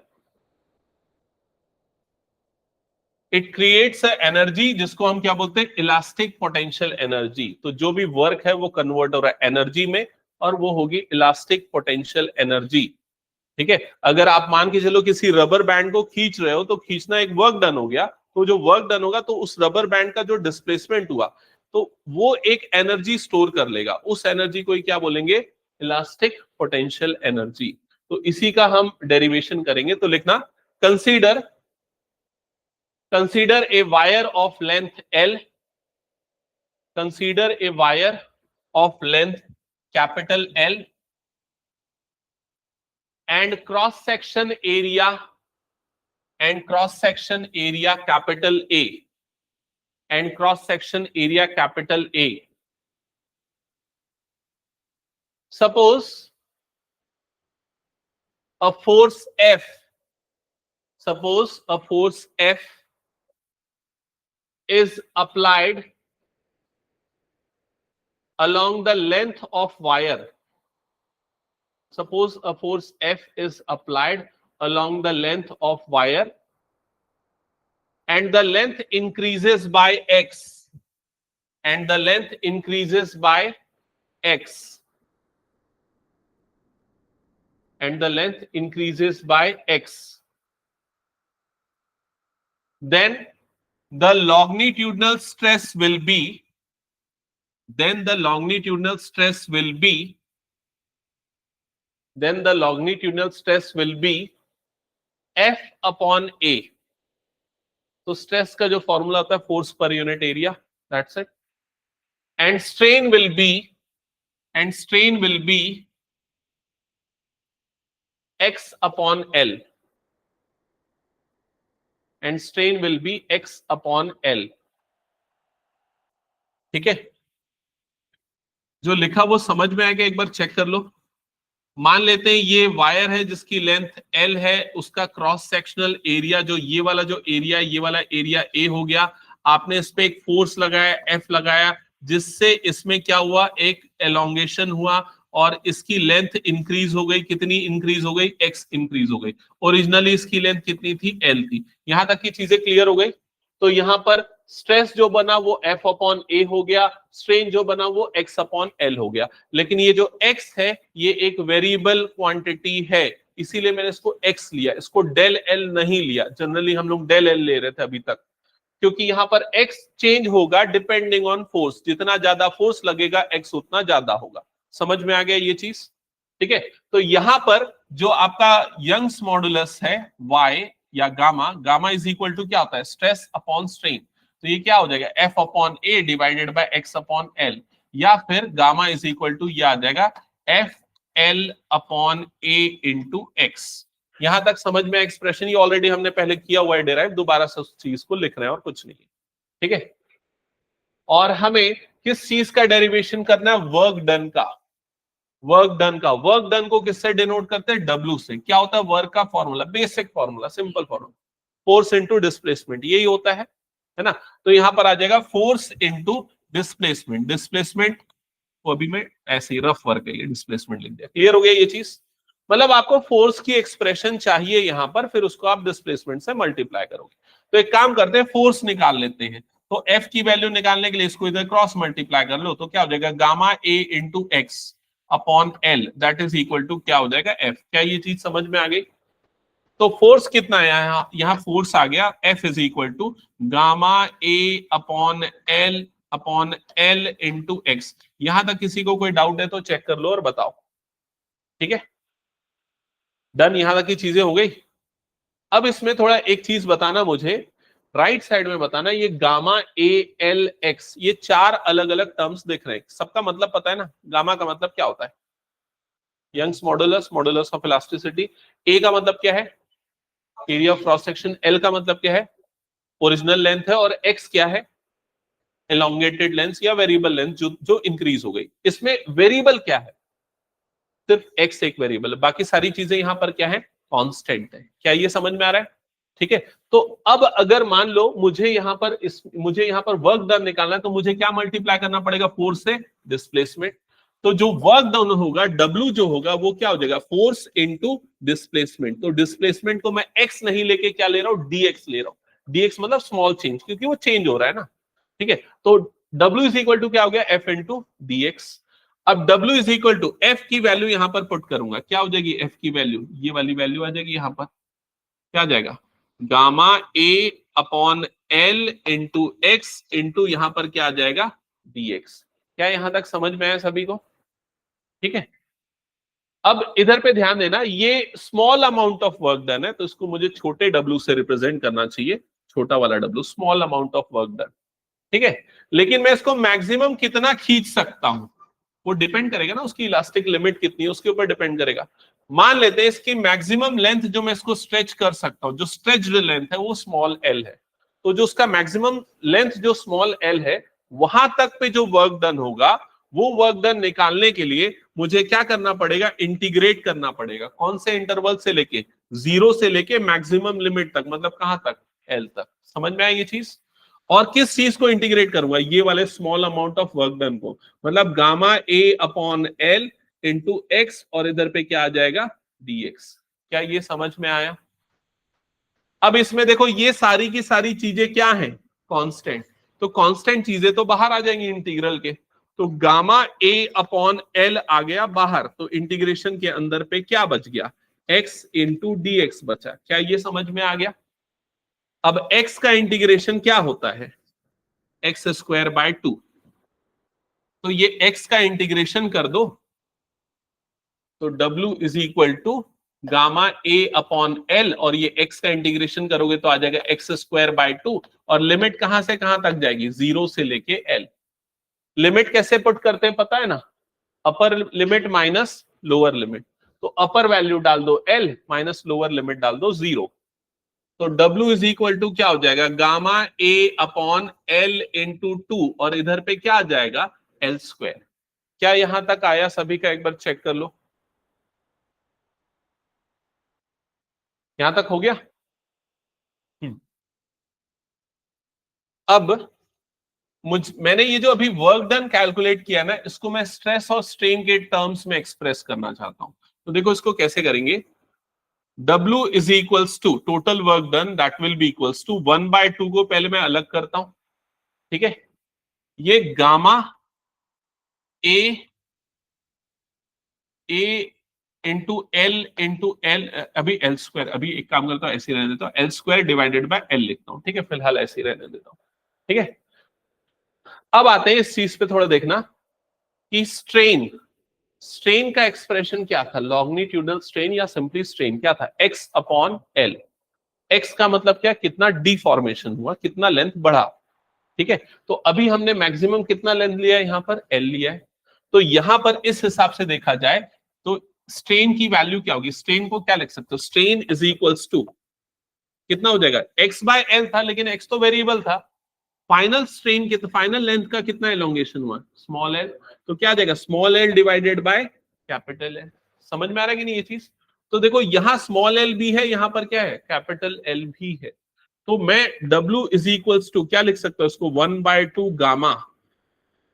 it creates energy जिसको हम क्या बोलते हैं, इलास्टिक पोटेंशियल एनर्जी। तो जो भी वर्क है वो कन्वर्ट हो रहा है एनर्जी में, और वो होगी इलास्टिक पोटेंशियल एनर्जी। ठीक है, अगर आप मान के चलो किसी रबर बैंड को खींच रहे हो, तो खींचना एक वर्क डन हो गया, तो जो वर्क डन होगा तो उस रबर बैंड का जो डिस्प्लेसमेंट हुआ, तो वो एक एनर्जी स्टोर कर लेगा, उस एनर्जी को ही क्या बोलेंगे, इलास्टिक पोटेंशियल एनर्जी। तो इसी का हम डेरिवेशन करेंगे। तो लिखना, consider a wire of length L, consider a wire of length capital L and cross section area capital A, and cross section area capital A. Suppose a force F is applied along the length of wire. Suppose a force F is applied along the length of wire and the length increases by x, and the length increases by x, and the length increases by x. Then the longitudinal stress will be, F upon A. तो स्ट्रेस का जो फॉर्मूला होता है force per unit area, that's it. And strain will be x upon L, and strain will be x upon L. ठीक है, जो लिखा वो समझ में आएगा, एक बार चेक कर लो। मान लेते हैं ये वायर है जिसकी लेंथ L है, उसका क्रॉस सेक्शनल एरिया, जो ये वाला जो एरिया है, ये वाला एरिया A हो गया। आपने इस पे एक फोर्स लगाया, F लगाया, जिससे इसमें क्या हुआ, एक एलोंगेशन हुआ और इसकी लेंथ इंक्रीज हो गई। कितनी इंक्रीज हो गई, x इंक्रीज हो गई। ओरिजिनली इसकी लेंथ कितनी थी, L थी। यहां तक की चीजें क्लियर हो गई। तो यहां पर स्ट्रेस जो बना वो F अपॉन A हो गया, स्ट्रेन जो बना वो x अपॉन L हो गया। लेकिन ये जो x है ये एक वेरिएबल क्वांटिटी है, इसीलिए मैंने इसको x लिया, इसको डेल L नहीं लिया। जनरली हम लोग डेल L ले रहे थे अभी तक, क्योंकि यहां पर x चेंज होगा डिपेंडिंग ऑन फोर्स। जितना ज्यादा फोर्स लगेगा x उतना ज्यादा होगा। समझ में आ गया ये चीज? ठीक है, तो यहां पर जो आपका यंग्स मॉडुलस है y या गामा इज इक्वल टू क्या होता है, स्ट्रेस अपॉन स्ट्रेन। तो ये क्या हो जाएगा, F upon A divided by x upon L, या फिर गामा इज इक्वल टू ये आ जाएगा FL upon A into x। यहां तक समझ में एक्सप्रेशन, ये ऑलरेडी हमने पहले किया हुआ है डिराइव, दोबारा से उस चीज को लिख रहे हैं और कुछ नहीं। ठीक है, और हमें किस चीज का डेरिवेशन करना है, वर्क डन का। वर्क डन को किससे डिनोट करते हैं, W से। क्या होता है वर्क का formula, basic formula, simple formula, force into displacement, यही होता है। है ना। तो यहां पर आ जाएगा फोर्स इनटू डिस्प्लेसमेंट। डिस्प्लेसमेंट को अभी मैं ऐसे ही रफ वर्क है, ये डिस्प्लेसमेंट लिख दिया। क्लियर हो गया ये चीज? मतलब आपको फोर्स की एक्सप्रेशन चाहिए यहां पर, फिर उसको आप डिस्प्लेसमेंट से मल्टीप्लाई करोगे। तो एक काम करते हैं, फोर्स निकाल लेते हैं। तो एफ की वैल्यू निकालने के लिए इसको इधर क्रॉस मल्टीप्लाई कर लो, तो क्या हो जाएगा, gamma A into X upon L that is equal to क्या हो जाएगा, एफ। क्या ये चीज समझ में आ गई? तो फोर्स कितना है यहाँ फोर्स आ गया F is equal to gamma A upon L into X. यहां तक किसी को कोई डाउट है तो चेक कर लो और बताओ। ठीक है, डन, यहां तक की चीजें हो गई। अब इसमें थोड़ा एक चीज बताना मुझे, राइट साइड में बताना, ये गामा ए एल एक्स, ये चार अलग अलग टर्म्स दिख रहे हैं, सबका मतलब पता है ना? गामा का मतलब क्या होता है? Young's modulus, modulus of elasticity. A का मतलब क्या है? Area of cross section. L का मतलब क्या है? ओरिजिनल लेंथ है। और एक्स क्या है? एलोंगेटेड लेंथ या वेरिएबल लेंथ जो इंक्रीज हो गई। इसमें वेरिएबल क्या है? सिर्फ एक्स एक वेरिएबल है, बाकी सारी चीजें यहां पर क्या है, कांस्टेंट है। क्या ये समझ में आ रहा है? ठीक है, तो अब अगर मान लो मुझे यहां पर वर्क डन निकालना है, तो मुझे क्या मल्टीप्लाई करना पड़ेगा, फोर्स से डिस्प्लेसमेंट। तो जो वर्क डन होगा, डब्ल्यू जो होगा वो क्या हो जाएगा, फोर्स इंटू डिस्प्लेसमेंट। तो डिस्प्लेसमेंट को मैं एक्स नहीं लेके क्या ले रहा हूं, डीएक्स ले रहा हूं। डीएक्स मतलब स्मॉल चेंज, क्योंकि वो चेंज हो रहा है ना। ठीक है, तो डब्ल्यू इज इक्वल टू क्या हो गया, एफ इंटू डीएक्स। अब W is equal to F की वैल्यू यहां पर पुट करूंगा, क्या हो जाएगी एफ की वैल्यू, ये वाली वैल्यू आ जाएगी यहां पर। क्या आ जाएगा, gamma A upon L into x into यहां पर क्या आ जाएगा, dx। क्या यहां तक समझ में आया सभी को? ठीक है, अब इधर पे ध्यान देना, ये small amount of work done है, तो इसको मुझे छोटे w से रिप्रेजेंट करना चाहिए, छोटा वाला w, small amount of work done. ठीक है, लेकिन मैं इसको मैक्सिमम कितना खींच सकता हूं, वो डिपेंड करेगा ना, उसकी इलास्टिक लिमिट कितनी है उसके ऊपर डिपेंड करेगा। मान लेते हैं इसकी मैक्सिमम लेंथ जो मैं इसको स्ट्रेच कर सकता हूं, जो स्ट्रेच्ड लेंथ है वो स्मॉल एल है। तो जो उसका मैक्सिमम लेंथ जो स्मॉल एल है, वहां तक पे जो वर्क डन होगा, वो वर्क डन निकालने के लिए मुझे क्या करना पड़ेगा, इंटीग्रेट करना पड़ेगा। कौन से इंटरवल से लेके, 0 से लेके मैक्सिमम लिमिट तक, मतलब कहां तक, एल तक। समझ में आई ये चीज? और किस चीज को इंटीग्रेट करूंगा, ये वाले small amount of work done को, मतलब gamma A upon L into x, और इधर पे क्या आ जाएगा, डीएक्स। क्या ये समझ में आया? अब इसमें देखो, ये सारी की सारी चीजें क्या हैं, कांस्टेंट। तो कांस्टेंट चीजें तो बाहर आ जाएंगी इंटीग्रल के, तो गामा ए अपॉन एल आ गया बाहर, तो इंटीग्रेशन के अंदर पे क्या बच गया, एक्स इंटू डीएक्स बचा। क्या ये समझ में आ गया? अब x का इंटीग्रेशन क्या होता है, एक्स स्क्वायर बाय 2। तो ये x का इंटीग्रेशन कर दो, तो w is equal to gamma a upon L, और ये x का इंटीग्रेशन करोगे तो आ जाएगा एक्स स्क्वायर बाय 2। और लिमिट कहां से कहां तक जाएगी, 0 से लेके l। लिमिट कैसे पुट करते हैं पता है ना, upper limit minus lower limit. तो अपर वैल्यू डाल दो l, माइनस लोअर लिमिट डाल दो 0। तो W इज इक्वल टू क्या हो जाएगा, gamma A upon L into 2, और इधर पे क्या आ जाएगा, एल स्क्वायर। क्या यहां तक आया सभी का, एक बार चेक कर लो, यहां तक हो गया? अब मैंने ये जो अभी वर्क डन कैलकुलेट किया ना, इसको मैं स्ट्रेस और स्ट्रेन के टर्म्स में एक्सप्रेस करना चाहता हूं। तो देखो इसको कैसे करेंगे, W is equals to total work done that will be equals to 1/2 को पहले मैं अलग करता हूं। ठीक है, ये गामा ए इंटू एल, अभी एल स्क्वायर, अभी एक काम करता हूं ऐसे रहने देता हूं, L square divided by L लिखता हूं। ठीक है, फिलहाल ऐसे ही रहने देता हूं। ठीक है, अब आते हैं इस चीज पे थोड़ा देखना कि स्ट्रेन, स्ट्रेन का एक्सप्रेशन क्या था, लॉन्गिट्यूडनल स्ट्रेन या सिंपली स्ट्रेन क्या था, एक्स अपॉन एल। एक्स का मतलब क्या, कितना डिफॉर्मेशन हुआ, कितना लेंथ बढ़ा। ठीक है, तो अभी हमने मैक्सिमम कितना लेंथ लिया है, यहां पर एल लिया है। तो यहां पर इस हिसाब से देखा जाए तो स्ट्रेन की वैल्यू क्या होगी, स्ट्रेन को क्या लिख सकते हो, स्ट्रेन इज इक्वल्स टू कितना हो जाएगा, एक्स बाय एल था, लेकिन एक्स तो वेरिएबल था। फाइनल स्ट्रेन के, फाइनल लेंथ का कितना एलोंगेशन हुआ, स्मॉल एल। तो क्या आ जाएगा, small L divided by capital L. समझ में आ रहा है कि नहीं ये चीज? तो देखो यहां स्मॉल एल भी है, यहां पर क्या है, कैपिटल एल भी है। तो मैं W इज इक्वल्स टू क्या लिख सकता हूं इसको 1/2 gamma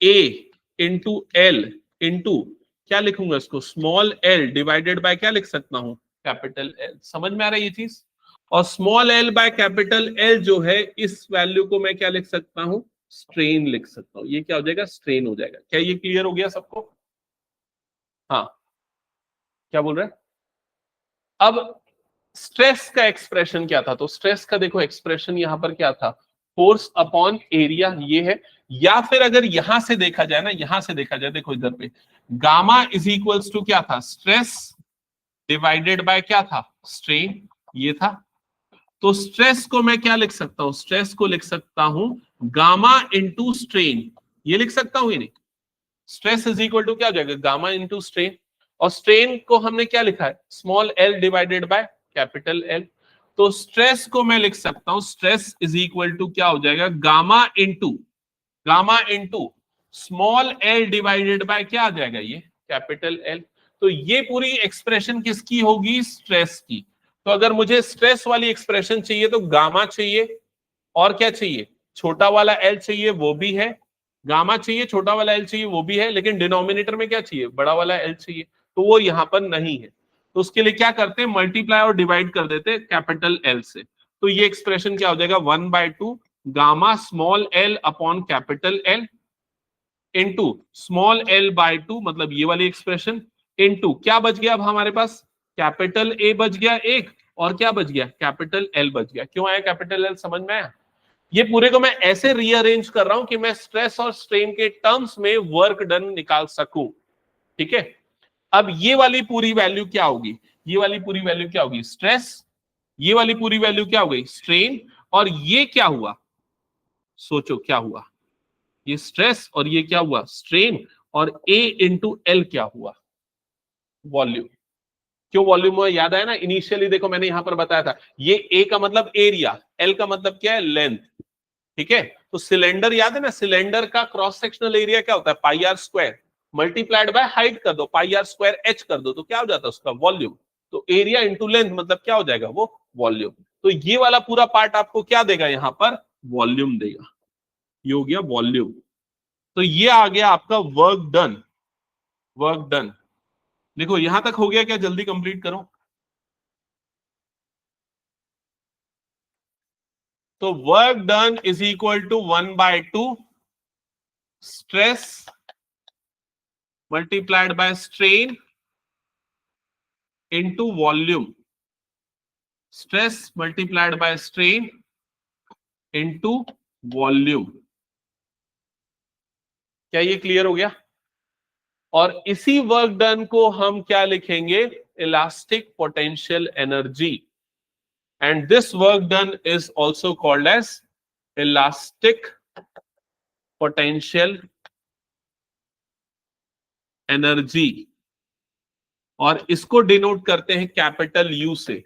A into L into क्या लिखूंगा इसको स्मॉल l डिवाइडेड बाय क्या लिख सकता हूं कैपिटल L। समझ में आ रहा है ये चीज। और small l by capital L जो है इस वैल्यू को मैं क्या लिख सकता हूं स्ट्रेन लिख सकता हूं। ये क्या हो जाएगा स्ट्रेन हो जाएगा। क्या ये क्लियर हो गया सबको? हाँ क्या बोल रहे हैं? अब स्ट्रेस का एक्सप्रेशन क्या था? तो स्ट्रेस का देखो एक्सप्रेशन यहां पर क्या था फोर्स अपॉन एरिया ये है। या फिर अगर यहां से देखा जाए ना, यहां से देखा जाए देखो इधर पे गामा इज इक्वल्स टू क्या था स्ट्रेस डिवाइडेड बाय क्या था स्ट्रेन ये था। तो स्ट्रेस को मैं क्या लिख सकता हूं स्ट्रेस को लिख सकता हूं गामा इंटू स्ट्रेन। ये लिख सकता हूं ये नहीं स्ट्रेस इज इक्वल टू क्या हो जाएगा गामा इंटू स्ट्रेन। और स्ट्रेन को हमने क्या लिखा है small L divided by capital L. तो स्ट्रेस को मैं लिख सकता हूं स्ट्रेस इज इक्वल टू क्या हो जाएगा gamma into small L divided by क्या आ जाएगा ये कैपिटल एल। तो ये पूरी एक्सप्रेशन किसकी होगी स्ट्रेस की। तो अगर मुझे स्ट्रेस वाली एक्सप्रेशन चाहिए तो गामा चाहिए और क्या चाहिए छोटा वाला एल चाहिए वो भी है। गामा चाहिए छोटा वाला एल चाहिए वो भी है। लेकिन डिनोमिनेटर में क्या चाहिए बड़ा वाला एल चाहिए तो वो यहां पर नहीं है। तो उसके लिए क्या करते हैं मल्टीप्लाई और डिवाइड कर देते हैं कैपिटल एल से। तो ये एक्सप्रेशन क्या हो जाएगा 1/2 gamma small L upon capital L into small L by 2 मतलब ये वाली एक्सप्रेशन इंटू क्या बच गया अब हमारे पास कैपिटल ए बच गया एक और क्या बच गया कैपिटल एल बच गया। क्यों आया कैपिटल एल समझ में आया? ये पूरे को मैं ऐसे रीअरेंज कर रहा हूं कि मैं स्ट्रेस और स्ट्रेन के टर्म्स में वर्क डन निकाल सकूं। ठीक है। अब ये वाली पूरी वैल्यू क्या होगी ये वाली पूरी वैल्यू क्या होगी स्ट्रेस ये वाली पूरी वैल्यू क्या हो गई स्ट्रेन और ये क्या हुआ सोचो क्या हुआ ये स्ट्रेस और ये क्या हुआ स्ट्रेन और A इंटू एल क्या हुआ वॉल्यूम। क्यों वॉल्यूम हुआ याद आया ना इनिशियली देखो मैंने यहां पर बताया था ये A का मतलब एरिया L का मतलब क्या है लेंथ। ठीक है। तो सिलेंडर याद है ना सिलेंडर का क्रॉस सेक्शनल एरिया क्या होता है pi R square multiplied by height कर दो पाई आर स्क्वायर एच कर दो तो क्या हो जाता है उसका वॉल्यूम। तो एरिया इंटू लेंथ मतलब क्या हो जाएगा वो वॉल्यूम। तो ये वाला पूरा पार्ट आपको क्या देगा यहां पर वॉल्यूम देगा। ये हो गया वॉल्यूम। तो ये आ गया आपका वर्क डन। देखो यहां तक हो गया क्या जल्दी कंप्लीट करो। तो work done is equal to 1/2 stress multiplied by strain into volume stress multiplied by strain into volume. क्या ये क्लियर हो गया? और इसी वर्क डन को हम क्या लिखेंगे elastic potential energy and this work done is also called as elastic potential energy. और इसको डिनोट करते हैं कैपिटल यू से।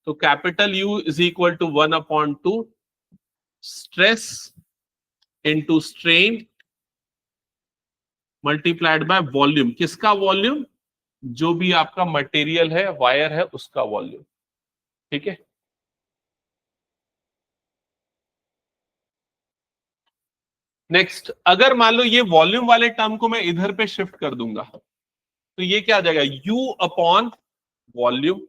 तो capital U is equal to 1/2 stress into strain multiplied by volume. किसका वॉल्यूम? जो भी आपका मटेरियल है वायर है उसका वॉल्यूम। ठीक है। नेक्स्ट अगर मान लो ये वॉल्यूम वाले टर्म को मैं इधर पे शिफ्ट कर दूंगा तो ये क्या आ जाएगा u upon volume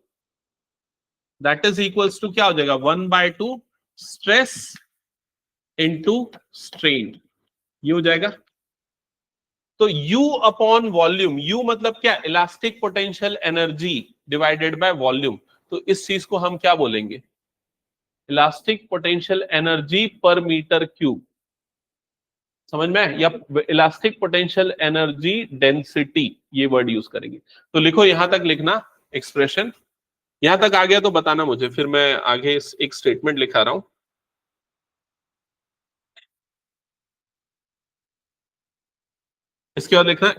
that is equals to क्या हो जाएगा 1/2 स्ट्रेस इंटू स्ट्रेन। ये हो जाएगा। तो u अपॉन वॉल्यूम u मतलब क्या elastic potential energy divided by volume. तो इस चीज को हम क्या बोलेंगे इलास्टिक पोटेंशियल एनर्जी पर मीटर क्यूब। समझ में? या इलास्टिक पोटेंशियल एनर्जी डेंसिटी ये वर्ड यूज करेंगे। तो लिखो यहां तक लिखना एक्सप्रेशन। यहां तक आ गया तो बताना मुझे फिर मैं आगे एक स्टेटमेंट लिखा रहा हूं। इसके बाद लिखना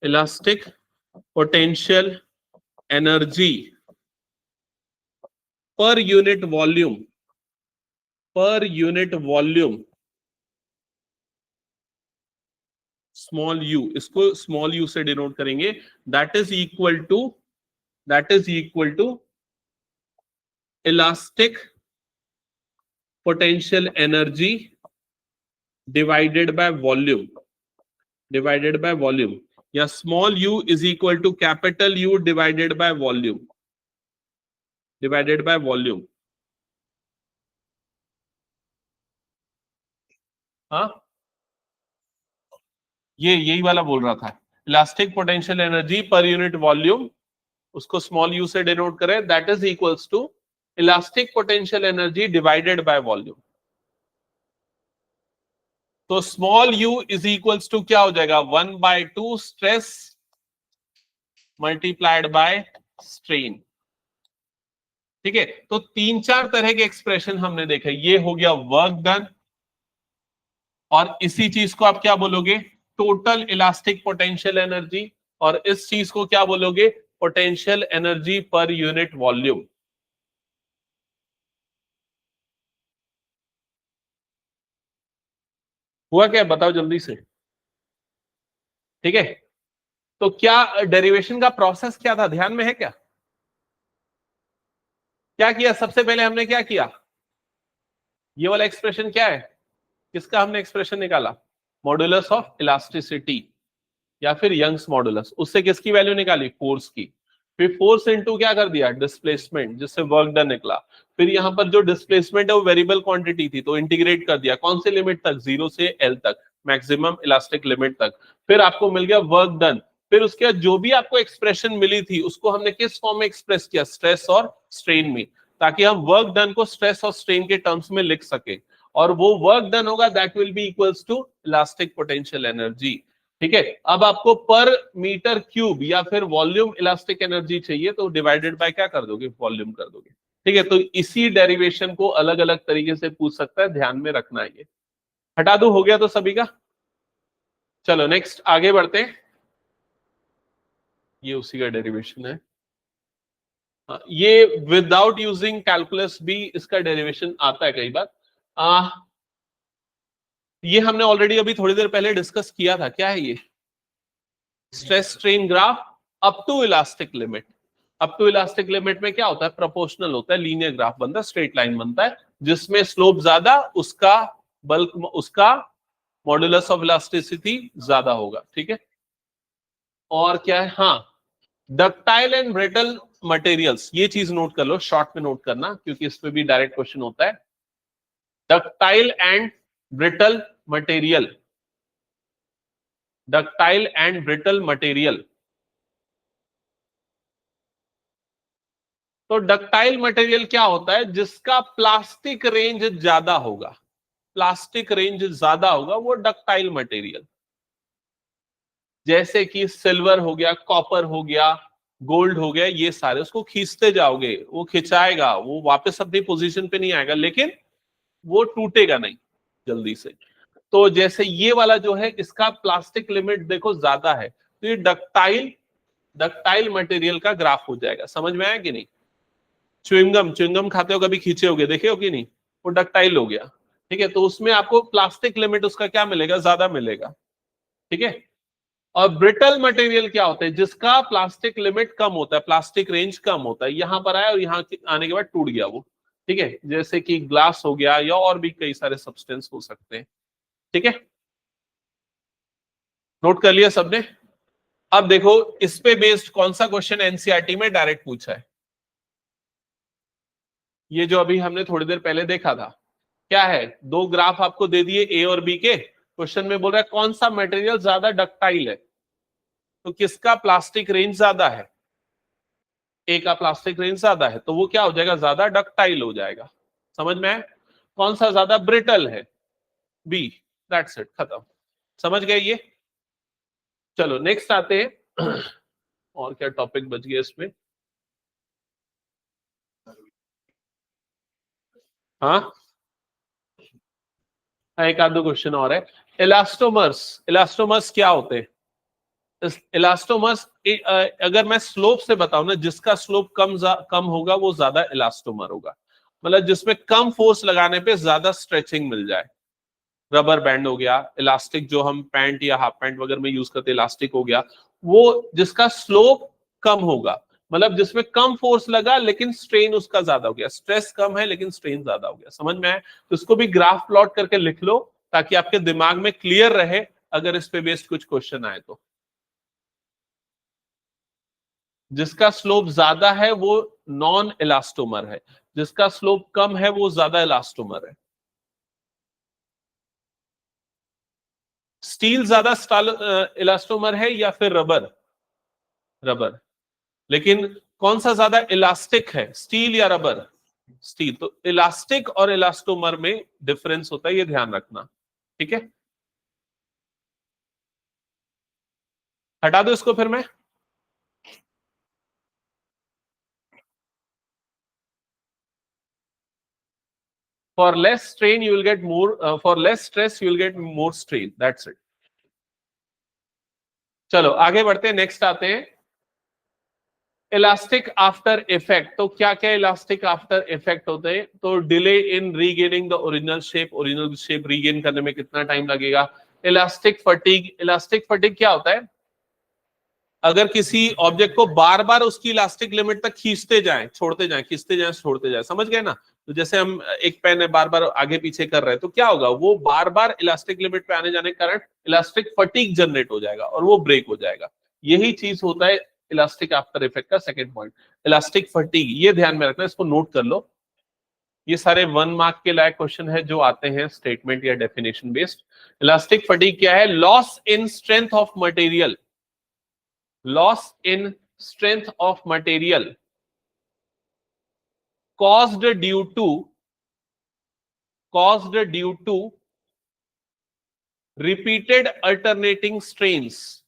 elastic potential energy per unit volume small u. इसको स्मॉल यू से डिनोट करेंगे that is equal to elastic potential energy divided by volume, या small u is equal to capital U divided by volume, हाँ ये यही वाला बोल रहा था, elastic potential energy per unit volume, उसको स्मॉल u से डिनोट करें, that is equals to elastic potential energy divided by volume. तो small u is equals to क्या हो जाएगा, 1/2 स्ट्रेस मल्टीप्लाइड बाय स्ट्रेन। ठीक है, तो 3-4 तरह के एक्सप्रेशन हमने देखे, ये हो गया वर्क डन, और इसी चीज को आप क्या बोलोगे, टोटल इलास्टिक पोटेंशियल एनर्जी, और इस चीज को क्या बोलोगे, potential energy per unit volume. हुआ क्या, बताओ जल्दी से। ठीक है, तो क्या डेरिवेशन का प्रोसेस क्या था, ध्यान में है क्या किया सबसे पहले हमने क्या किया, ये वाला एक्सप्रेशन क्या है, किसका हमने एक्सप्रेशन निकाला, मॉडुलस ऑफ इलास्टिसिटी या फिर यंग्स मॉडुलस, उससे किसकी वैल्यू निकाली, फोर्स की, फिर फोर्स इनटू क्या कर दिया, डिस्प्लेसमेंट, जिससे वर्क डन निकला, फिर यहां पर जो डिस्प्लेसमेंट है वो वेरिएबल क्वांटिटी थी तो इंटीग्रेट कर दिया, कौन से लिमिट तक, 0 से L तक, मैक्सिमम इलास्टिक लिमिट तक, फिर आपको मिल गया वर्क डन, फिर उसके बाद जो भी आपको एक्सप्रेशन मिली थी उसको हमने किस फॉर्म में एक्सप्रेस किया, स्ट्रेस और स्ट्रेन में, ताकि हम वर्क डन को स्ट्रेस और स्ट्रेन के टर्म्स में लिख सके, और वो वर्क डन होगा that will be equals to elastic potential energy. ठीक है, अब आपको पर मीटर क्यूब या फिर वॉल्यूम इलास्टिक एनर्जी चाहिए तो डिवाइडेड बाय क्या कर दोगे, वॉल्यूम कर दोगे। ठीक है, तो इसी डेरिवेशन को अलग अलग तरीके से पूछ सकता है, ध्यान में रखना है। ये हटा दो, हो गया तो सभी का। चलो नेक्स्ट आगे बढ़ते हैं, ये उसी का डेरिवेशन है। ये विदाउट यूजिंग कैलकुलस भी इसका डेरिवेशन आता है कई बार। ये हमने ऑलरेडी अभी थोड़ी देर पहले डिस्कस किया था, क्या है ये, stress strain graph up to elastic limit. Up to elastic limit में क्या होता है, प्रोपोर्शनल होता है, लीनियर ग्राफ बनता है, स्ट्रेट लाइन बनता है, जिसमें स्लोप ज्यादा उसका बल्क, उसका मॉडुलस ऑफ इलास्टिसिटी ज्यादा होगा। ठीक है, और क्या है, हाँ डक्टाइल एंड ब्रिटल मटेरियल्स, ये चीज नोट कर लो, शॉर्ट में नोट करना क्योंकि इस पे भी डायरेक्ट क्वेश्चन होता है। Ductile and brittle material, ductile and brittle material. तो डक्टाइल मटेरियल क्या होता है, जिसका प्लास्टिक रेंज ज्यादा होगा, प्लास्टिक रेंज ज्यादा होगा वो डक्टाइल मटेरियल, जैसे कि सिल्वर हो गया, कॉपर हो गया, गोल्ड हो गया, ये सारे उसको खींचते जाओगे, वो खिंचाएगा, वो वापस अपनी पोजीशन पे नहीं आएगा, लेकिन वो टूटेगा नहीं जल्दी से। तो जैसे ये वाला जो है, इसका प्लास्टिक लिमिट देखो ज्यादा है, तो ये डक्टाइल मटेरियल का ग्राफ हो जाएगा। समझ में आया कि नहीं, च्युइंगम खाते हो कभी, खींचे होगे, देखे हो कि नहीं, वो डक्टाइल हो गया। ठीक है, तो उसमें आपको प्लास्टिक लिमिट उसका क्या मिलेगा, ज्यादा मिलेगा। ठीक है, और ब्रिटल मटेरियल क्या होता है, जिसका प्लास्टिक लिमिट कम होता है, प्लास्टिक रेंज कम होता है, यहां पर आया और यहां आने के बाद टूट गया वो। ठीक है, जैसे कि ग्लास हो गया या और भी कई सारे सब्सटेंस हो सकते हैं। ठीक है, नोट कर लिया सबने। अब देखो इस पे बेस्ड कौन सा क्वेश्चन एनसीईआरटी में डायरेक्ट पूछा है, ये जो अभी हमने थोड़ी देर पहले देखा था, क्या है, दो ग्राफ आपको दे दिए ए और बी के, क्वेश्चन में बोल रहा है कौन सा मटेरियल ज्यादा डक्टाइल है, तो किसका प्लास्टिक रेंज ज्यादा है, ए का प्लास्टिक रेंज ज्यादा है, तो वो क्या हो जाएगा, ज्यादा डक्टाइल हो जाएगा। समझ में आया, कौन सा ज्यादा ब्रिटल है, बी, दैट्स इट, खत्म। समझ गए ये। चलो नेक्स्ट आते हैं, और क्या टॉपिक बच गया इसमें, हाँ एक आध दो क्वेश्चन और है। इलास्टोमर्स, इलास्टोमर्स क्या होते हैं, इलास्टोमर्स अगर मैं स्लोप से बताऊं ना, जिसका स्लोप कम होगा वो ज्यादा इलास्टोमर होगा, मतलब जिसमें कम फोर्स लगाने पे ज्यादा स्ट्रेचिंग मिल जाए। रबर बैंड हो गया, इलास्टिक जो हम पैंट या हाफ पैंट वगैरह में यूज करते हैं, इलास्टिक हो गया, वो जिसका स्लोप कम होगा, मतलब जिसमें कम फोर्स लगा लेकिन स्ट्रेन उसका ज्यादा हो गया, स्ट्रेस कम है लेकिन स्ट्रेन ज्यादा हो गया। समझ में आए? तो इसको भी ग्राफ प्लॉट करके लिख लो ताकि आपके दिमाग में क्लियर रहे अगर इस पे बेस्ड कुछ क्वेश्चन आए तो। जिसका स्लोप ज्यादा है वो नॉन इलास्टोमर है, जिसका स्लोप कम है वो ज्यादा इलास्टोमर है। स्टील ज्यादा इलास्टोमर है या फिर रबर? रबर। लेकिन कौन सा ज्यादा इलास्टिक है, स्टील या रबर? स्टील। तो इलास्टिक और इलास्टोमर में डिफरेंस होता है, ये ध्यान रखना। ठीक है, हटा दो इसको फिर मैं। For less strain you will get more, for less stress you will get more strain, that's it। चलो आगे बढ़ते हैं, नेक्स्ट आते हैं इलास्टिक आफ्टर इफेक्ट। तो क्या क्या इलास्टिक आफ्टर इफेक्ट होते हैं? तो delay in regaining the original shape regain करने में कितना टाइम लगेगा। इलास्टिक फटीग, इलास्टिक फटीग क्या होता है? अगर किसी ऑब्जेक्ट को बार बार उसकी इलास्टिक लिमिट तक खींचते जाएं छोड़ते जाएं, खींचते जाएं छोड़ते जाएं, समझ गए ना? तो जैसे हम एक पेन है बार बार आगे पीछे कर रहे हैं तो क्या होगा, वो बार बार इलास्टिक लिमिट पे आने जाने के कारण इलास्टिक फटीग जनरेट हो जाएगा और वो ब्रेक हो जाएगा। यही चीज होता है इलास्टिक आफ्टर इफेक्ट का सेकंड पॉइंट, इलास्टिक फटीग। ये ध्यान में रखना, इसको नोट कर लो। ये सारे 1 मार्क के लायक क्वेश्चन है जो आते हैं स्टेटमेंट या डेफिनेशन बेस्ड। इलास्टिक फटीग क्या है? Loss in strength of material, loss in strength of material caused due to repeated alternating strains,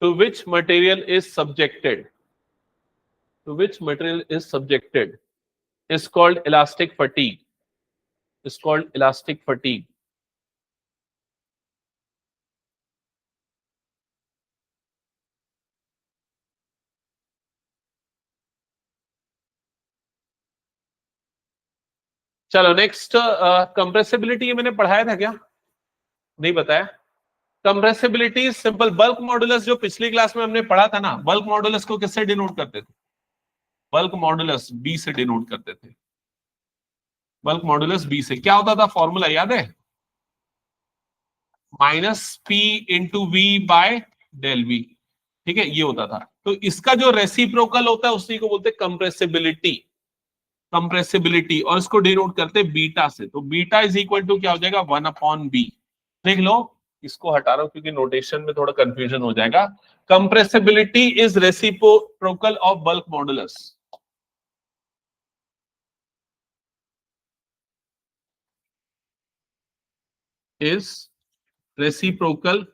to which material is subjected, is called elastic fatigue, चलो नेक्स्ट, कंप्रेसिबिलिटी मैंने पढ़ाया था क्या? नहीं बताया। कंप्रेसिबिलिटी सिंपल, बल्क मॉडुलस जो पिछली क्लास में हमने पढ़ा था ना, बल्क मॉडुलस को किससे डिनोट करते थे? बल्क मॉडुलस बी से डिनोट करते थे। बल्क मॉडुलस बी से क्या होता था, फॉर्मूला याद है? Minus P into V by del V. ठीक है, ये होता था। तो इसका जो रेसिप्रोकल होता है उसी को बोलते हैं कंप्रेसिबिलिटी, और इसको डिनोट करते हैं बीटा से। तो बीटा इज इक्वल टू क्या हो जाएगा, 1/b। देख लो, इसको हटा रहा हूं क्योंकि नोटेशन में थोड़ा कंफ्यूजन हो जाएगा। Compressibility is reciprocal of bulk modulus. Is reciprocal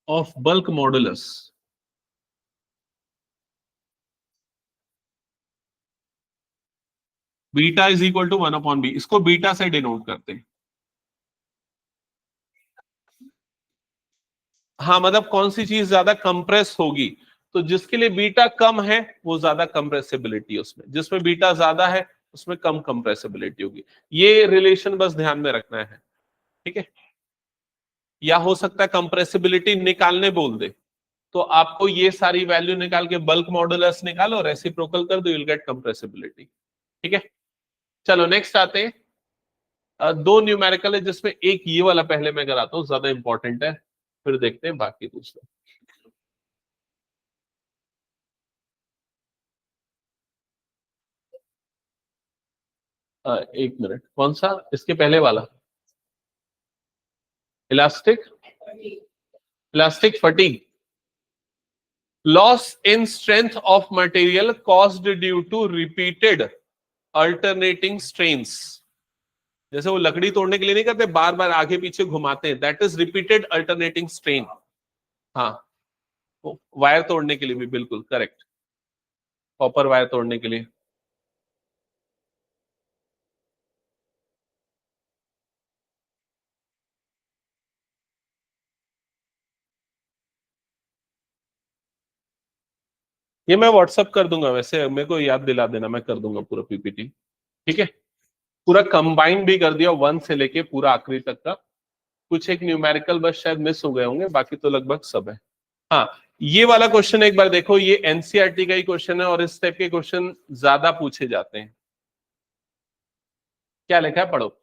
of bulk modulus. Beta is equal to 1/b, इसको बीटा से डिनोट करते हैं। हाँ, मतलब कौन सी चीज ज्यादा कंप्रेस होगी, तो जिसके लिए बीटा कम है वो ज्यादा कंप्रेसिबिलिटी उसमें, जिसमें बीटा ज्यादा है उसमें कम कंप्रेसिबिलिटी होगी। ये रिलेशन बस ध्यान में रखना है। ठीक है, या हो सकता है कंप्रेसिबिलिटी निकालने बोल दे तो आपको ये सारी वैल्यू निकाल के बल्क मॉडुलस निकालो, रेसिप्रोकल कर दो, यू विल गेट कंप्रेसिबिलिटी। ठीक है, चलो नेक्स्ट आते हैं। दो न्यूमेरिकल है जिसमें एक ये वाला पहले मैं कराता हूं, ज्यादा इंपॉर्टेंट है, फिर देखते हैं बाकी दूसरा। एक मिनट, कौन सा? इसके पहले वाला elastic fatigue. Loss in strength of material caused due to repeated alternating strains. जैसे वो लकड़ी तोड़ने के लिए नहीं करते, बार बार आगे पीछे घुमाते हैं, that is repeated alternating strain. हाँ, वायर तोड़ने के लिए भी बिल्कुल करेक्ट, कॉपर वायर तोड़ने के लिए। ये मैं व्हाट्सअप कर दूंगा, वैसे मेरे को याद दिला देना, मैं कर दूंगा पूरा पीपीटी। ठीक है, पूरा कंबाइन भी कर दिया 1 से लेके पूरा आखिरी तक का। कुछ एक न्यूमेरिकल बस शायद मिस हो गए होंगे, बाकी तो लगभग सब है। हाँ, ये वाला क्वेश्चन एक बार देखो, ये एनसीईआरटी का ही क्वेश्चन है और इस टाइप के क्वेश्चन ज्यादा पूछे जाते हैं। क्या लिखा है, पढ़ो।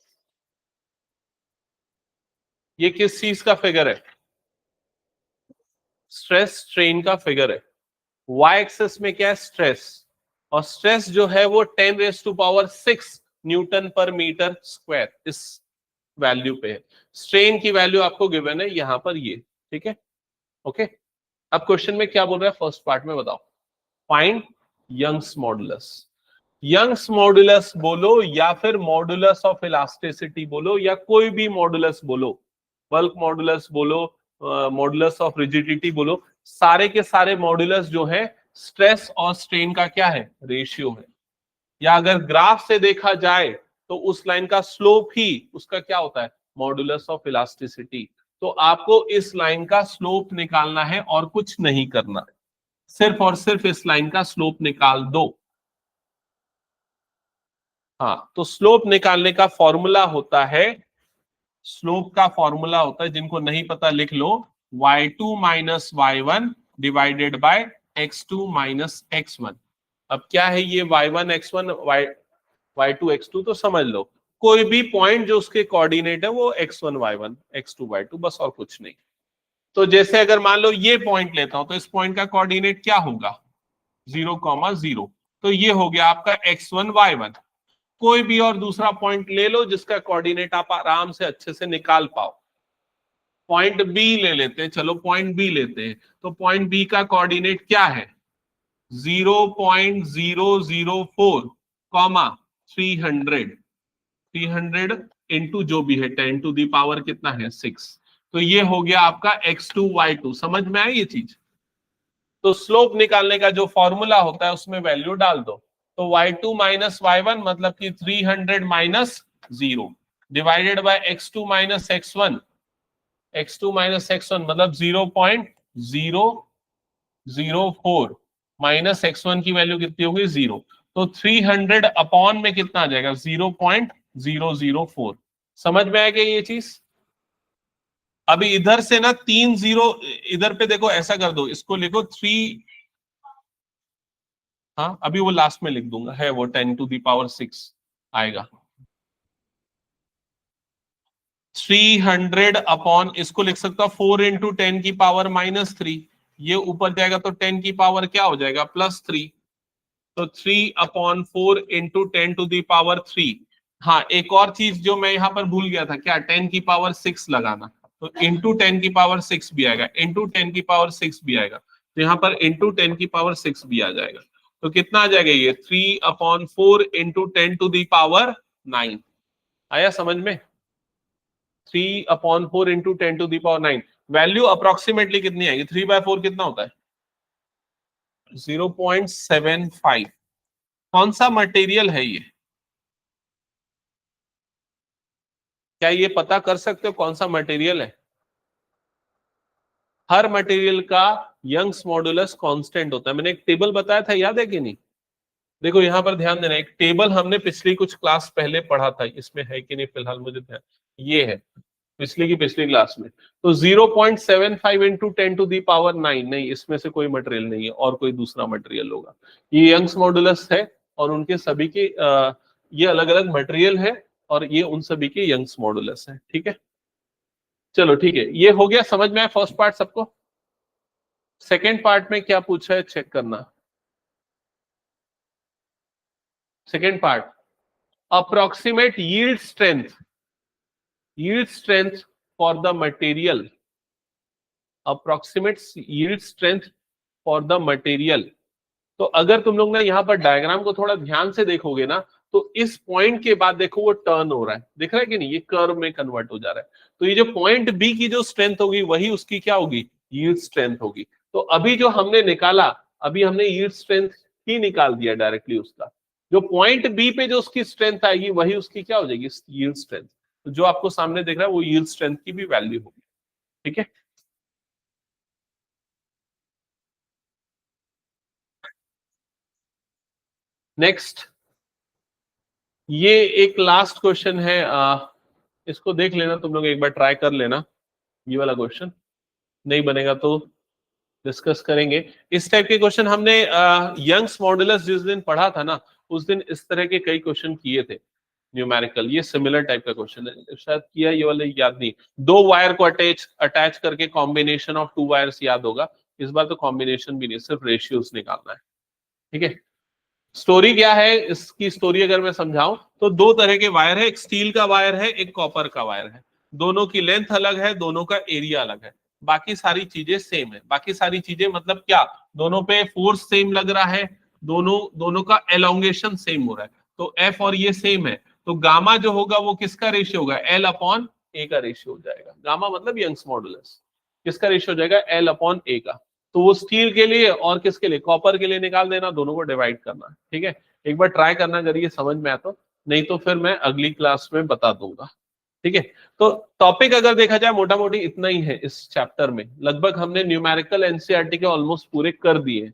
ये किस चीज का फिगर है? स्ट्रेस स्ट्रेन का फिगर है। वाई एक्सेस में क्या है? स्ट्रेस। और स्ट्रेस जो है वो 10⁻⁶ न्यूटन पर मीटर स्क्वायर इस वैल्यू पे है। स्ट्रेन की वैल्यू आपको गिवन है यहां पर ये, ठीक है, ओके। अब क्वेश्चन में क्या बोल रहा है फर्स्ट पार्ट में, बताओ। Find Young's modulus. Young's modulus बोलो या फिर मॉडुलस ऑफ इलास्टिसिटी बोलो या कोई भी मॉडुलस बोलो, बल्क मॉडुलस बोलो, मॉडुलस ऑफ रिजिडिटी बोलो, सारे के सारे मॉडुलस जो है स्ट्रेस और स्ट्रेन का क्या है? रेशियो है। या अगर ग्राफ से देखा जाए तो उस लाइन का स्लोप ही उसका क्या होता है? Modulus of elasticity. तो आपको इस लाइन का स्लोप निकालना है और कुछ नहीं करना है, सिर्फ और सिर्फ इस लाइन का स्लोप निकाल दो। हाँ, तो स्लोप निकालने का फॉर्मूला होता है, स्लोप का फॉर्मूला होता है, जिनको नहीं पता लिख लो, y2 minus y1 divided by x2 minus x1। अब क्या है ये y1 x1 y2 x2 तो समझ लो, कोई भी पॉइंट जो उसके कोऑर्डिनेट है वो x1 y1 x2 y2, बस और कुछ नहीं। तो जैसे अगर मान लो ये पॉइंट लेता हूं तो इस पॉइंट का कोऑर्डिनेट क्या होगा? 0,0। तो ये हो गया आपका x1 y1। कोई भी और दूसरा पॉइंट ले लो जिसका कोऑर्डिनेट आप आराम से अच्छे से निकाल पाओ। पॉइंट बी ले लेते हैं, चलो पॉइंट बी लेते हैं। तो पॉइंट बी का कोऑर्डिनेट क्या है? 0.004 कॉमा 300। 300 इंटू जो भी है 10 टू दी पावर कितना है? 6। तो ये हो गया आपका x2 y2। समझ में आई ये चीज? तो स्लोप निकालने का जो फॉर्मूला होता है उसमें वैल्यू डाल दो। तो y2 माइनस y1 मतलब कि 300 minus 0 divided by x2 minus x1। x2 minus x1 मतलब 0.004 माइनस x1 की वैल्यू कितनी होगी? 0। तो 300 अपॉन में कितना आ जाएगा? 0.004। समझ में आएगा ये चीज? अभी इधर से ना 3 0 इधर पे देखो, ऐसा कर दो, इसको लिखो 3। हाँ, अभी वो लास्ट में लिख दूंगा, है वो 10 टू दी पावर 6 आएगा। 300 अपॉन इसको लिख सकता हूं 4 इंटू 10 की पावर माइनस 3। ये ऊपर जाएगा तो 10 की पावर क्या हो जाएगा? प्लस 3। तो 3/4 इंटू 10 टू दी पावर 3। हाँ, एक और चीज जो मैं यहां पर भूल गया था, क्या? 10 की पावर 6 लगाना। तो इंटू 10 की पावर 6 भी आएगा, इंटू 10 की पावर 6 भी आएगा। तो यहाँ पर इंटू 10 की पावर 6 भी आ जाएगा। तो कितना आ जाएगा ये? 3/4 इंटू 10 टू दी पावर 9। आया समझ में? 3/4 into 10 to the power 9। Value approximately कितनी आएगी? 3/4 कितना होता है? 0.75। कौन सा मटेरियल है ये? क्या ये पता कर सकते हो कौन सा मटेरियल है? हर मटेरियल का यंग्स मॉडुलस कांस्टेंट होता है। मैंने एक टेबल बताया था, याद है कि नहीं? देखो यहां पर ध्यान देना, एक टेबल हमने पिछली कुछ क्लास पहले पढ़ा था, इसमें है कि नहीं फिलहाल मुझे ध्यान, ये है पिछली क्लास में। तो 0.75 इंटू 10 टू दी पावर 9, नहीं इसमें से कोई मटेरियल नहीं है और कोई दूसरा मटेरियल होगा। ये यंग्स मॉडुलस है और उनके सभी के ये अलग अलग मटेरियल है और ये उन सभी के यंग्स मॉडुलस है, ठीक है। चलो ठीक है, ये हो गया, समझ में आया फर्स्ट पार्ट सबको? सेकेंड पार्ट में क्या पूछा है चेक करना। Second part, approximate yield strength. Yield strength for the material. Approximate yield strength for the material. तो अगर तुम लोग ना यहाँ पर डायग्राम को थोड़ा ध्यान से देखोगे ना, तो इस पॉइंट के बाद देखो वो टर्न हो रहा है, दिख रहा है कि नहीं? ये कर्व में कन्वर्ट हो जा रहा है। तो ये जो पॉइंट बी की जो स्ट्रेंथ होगी वही उसकी क्या होगी? यील्ड स्ट्रेंथ होगी। तो अभी जो हमने निकाला, अभी हमने यील्ड स्ट्रेंथ ही निकाल दिया डायरेक्टली उसका। जो पॉइंट बी पे जो उसकी स्ट्रेंथ आएगी वही उसकी क्या हो जाएगी? Yield strength. तो जो आपको सामने दिख रहा है वो यील्ड स्ट्रेंथ की भी वैल्यू होगी, ठीक है। नेक्स्ट, ये एक लास्ट क्वेश्चन है, इसको देख लेना तुम लोग, एक बार ट्राई कर लेना ये वाला क्वेश्चन, नहीं बनेगा तो डिस्कस करेंगे। इस टाइप के क्वेश्चन हमने यंग्स मॉडुलस जिस दिन पढ़ा था ना, उस दिन इस तरह के कई क्वेश्चन किए थे न्यूमेरिकल, ये सिमिलर टाइप का क्वेश्चन है, शायद किया ये वाला याद नहीं। दो वायर को अटैच करके कॉम्बिनेशन ऑफ टू वायर्स याद होगा, इस बार तो कॉम्बिनेशन भी नहीं, सिर्फ रेशियोज निकालना है। ठीक है, स्टोरी क्या है इसकी, स्टोरी अगर मैं समझाऊं तो दो तरह के वायर है, एक स्टील का वायर है, एक कॉपर का वायर है, दोनों की लेंथ अलग है, दोनों का एरिया अलग है, बाकी सारी चीजें सेम है। बाकी सारी चीजें मतलब क्या, दोनों पे फोर्स सेम लग रहा है, दोनों का एलोंगेशन सेम हो रहा है, तो एफ और ये सेम है, तो गामा जो होगा वो किसका रेशियो होगा, एल अपॉन ए का रेशियो हो जाएगा। गामा मतलब यंग्स मॉडुलस, किसका रेशियो हो जाएगा, एल अपॉन ए का। तो वो स्टील के लिए और किसके लिए, कॉपर के लिए निकाल देना, दोनों को डिवाइड करना। ठीक है, एक बार ट्राई करना अगर ये समझ में आया तो, नहीं तो फिर मैं अगली क्लास में बता दूंगा। ठीक है, तो टॉपिक अगर देखा जाए मोटा मोटी इतना ही है इस चैप्टर में, लगभग हमने न्यूमेरिकल एनसीईआरटी के ऑलमोस्ट पूरे कर दिए।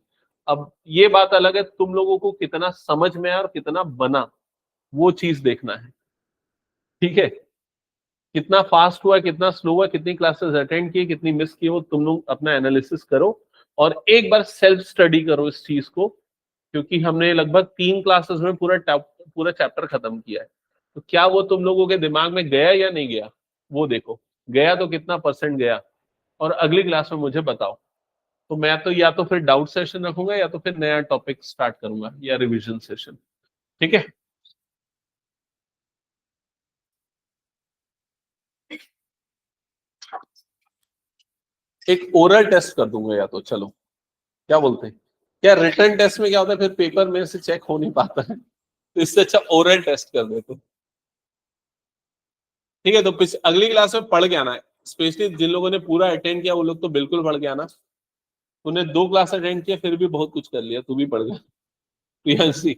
अब ये बात अलग है तुम लोगों को कितना समझ में आया और कितना बना, वो चीज देखना है। ठीक है, कितना फास्ट हुआ, कितना स्लो हुआ, कितनी क्लासेस अटेंड की, कितनी मिस की, वो तुम लोग अपना एनालिसिस करो और एक बार सेल्फ स्टडी करो इस चीज को, क्योंकि हमने लगभग 3 क्लासेस में पूरा चैप्टर खत्म किया है। तो क्या वो तुम लोगों के दिमाग में गया या नहीं गया, वो देखो, गया तो कितना परसेंट गया, और अगली क्लास में मुझे बताओ। तो मैं तो या तो फिर डाउट सेशन रखूंगा या तो फिर नया टॉपिक स्टार्ट करूंगा या रिविजन सेशन। ठीक है, एक ओरल टेस्ट कर दूंगा या तो, चलो क्या बोलते हैं, क्या रिटर्न टेस्ट में क्या होता है फिर पेपर में से चेक हो नहीं पाता है, तो इससे अच्छा ओरल टेस्ट कर देते। ठीक है, तो अगली क्लास में पढ़ के आना है, स्पेशली जिन लोगों ने पूरा अटेंड किया वो लोग तो बिल्कुल पढ़ के आना। तूने 2 क्लास अटेंड किया फिर भी बहुत कुछ कर लिया, तू भी पढ़ गया प्रियांशी।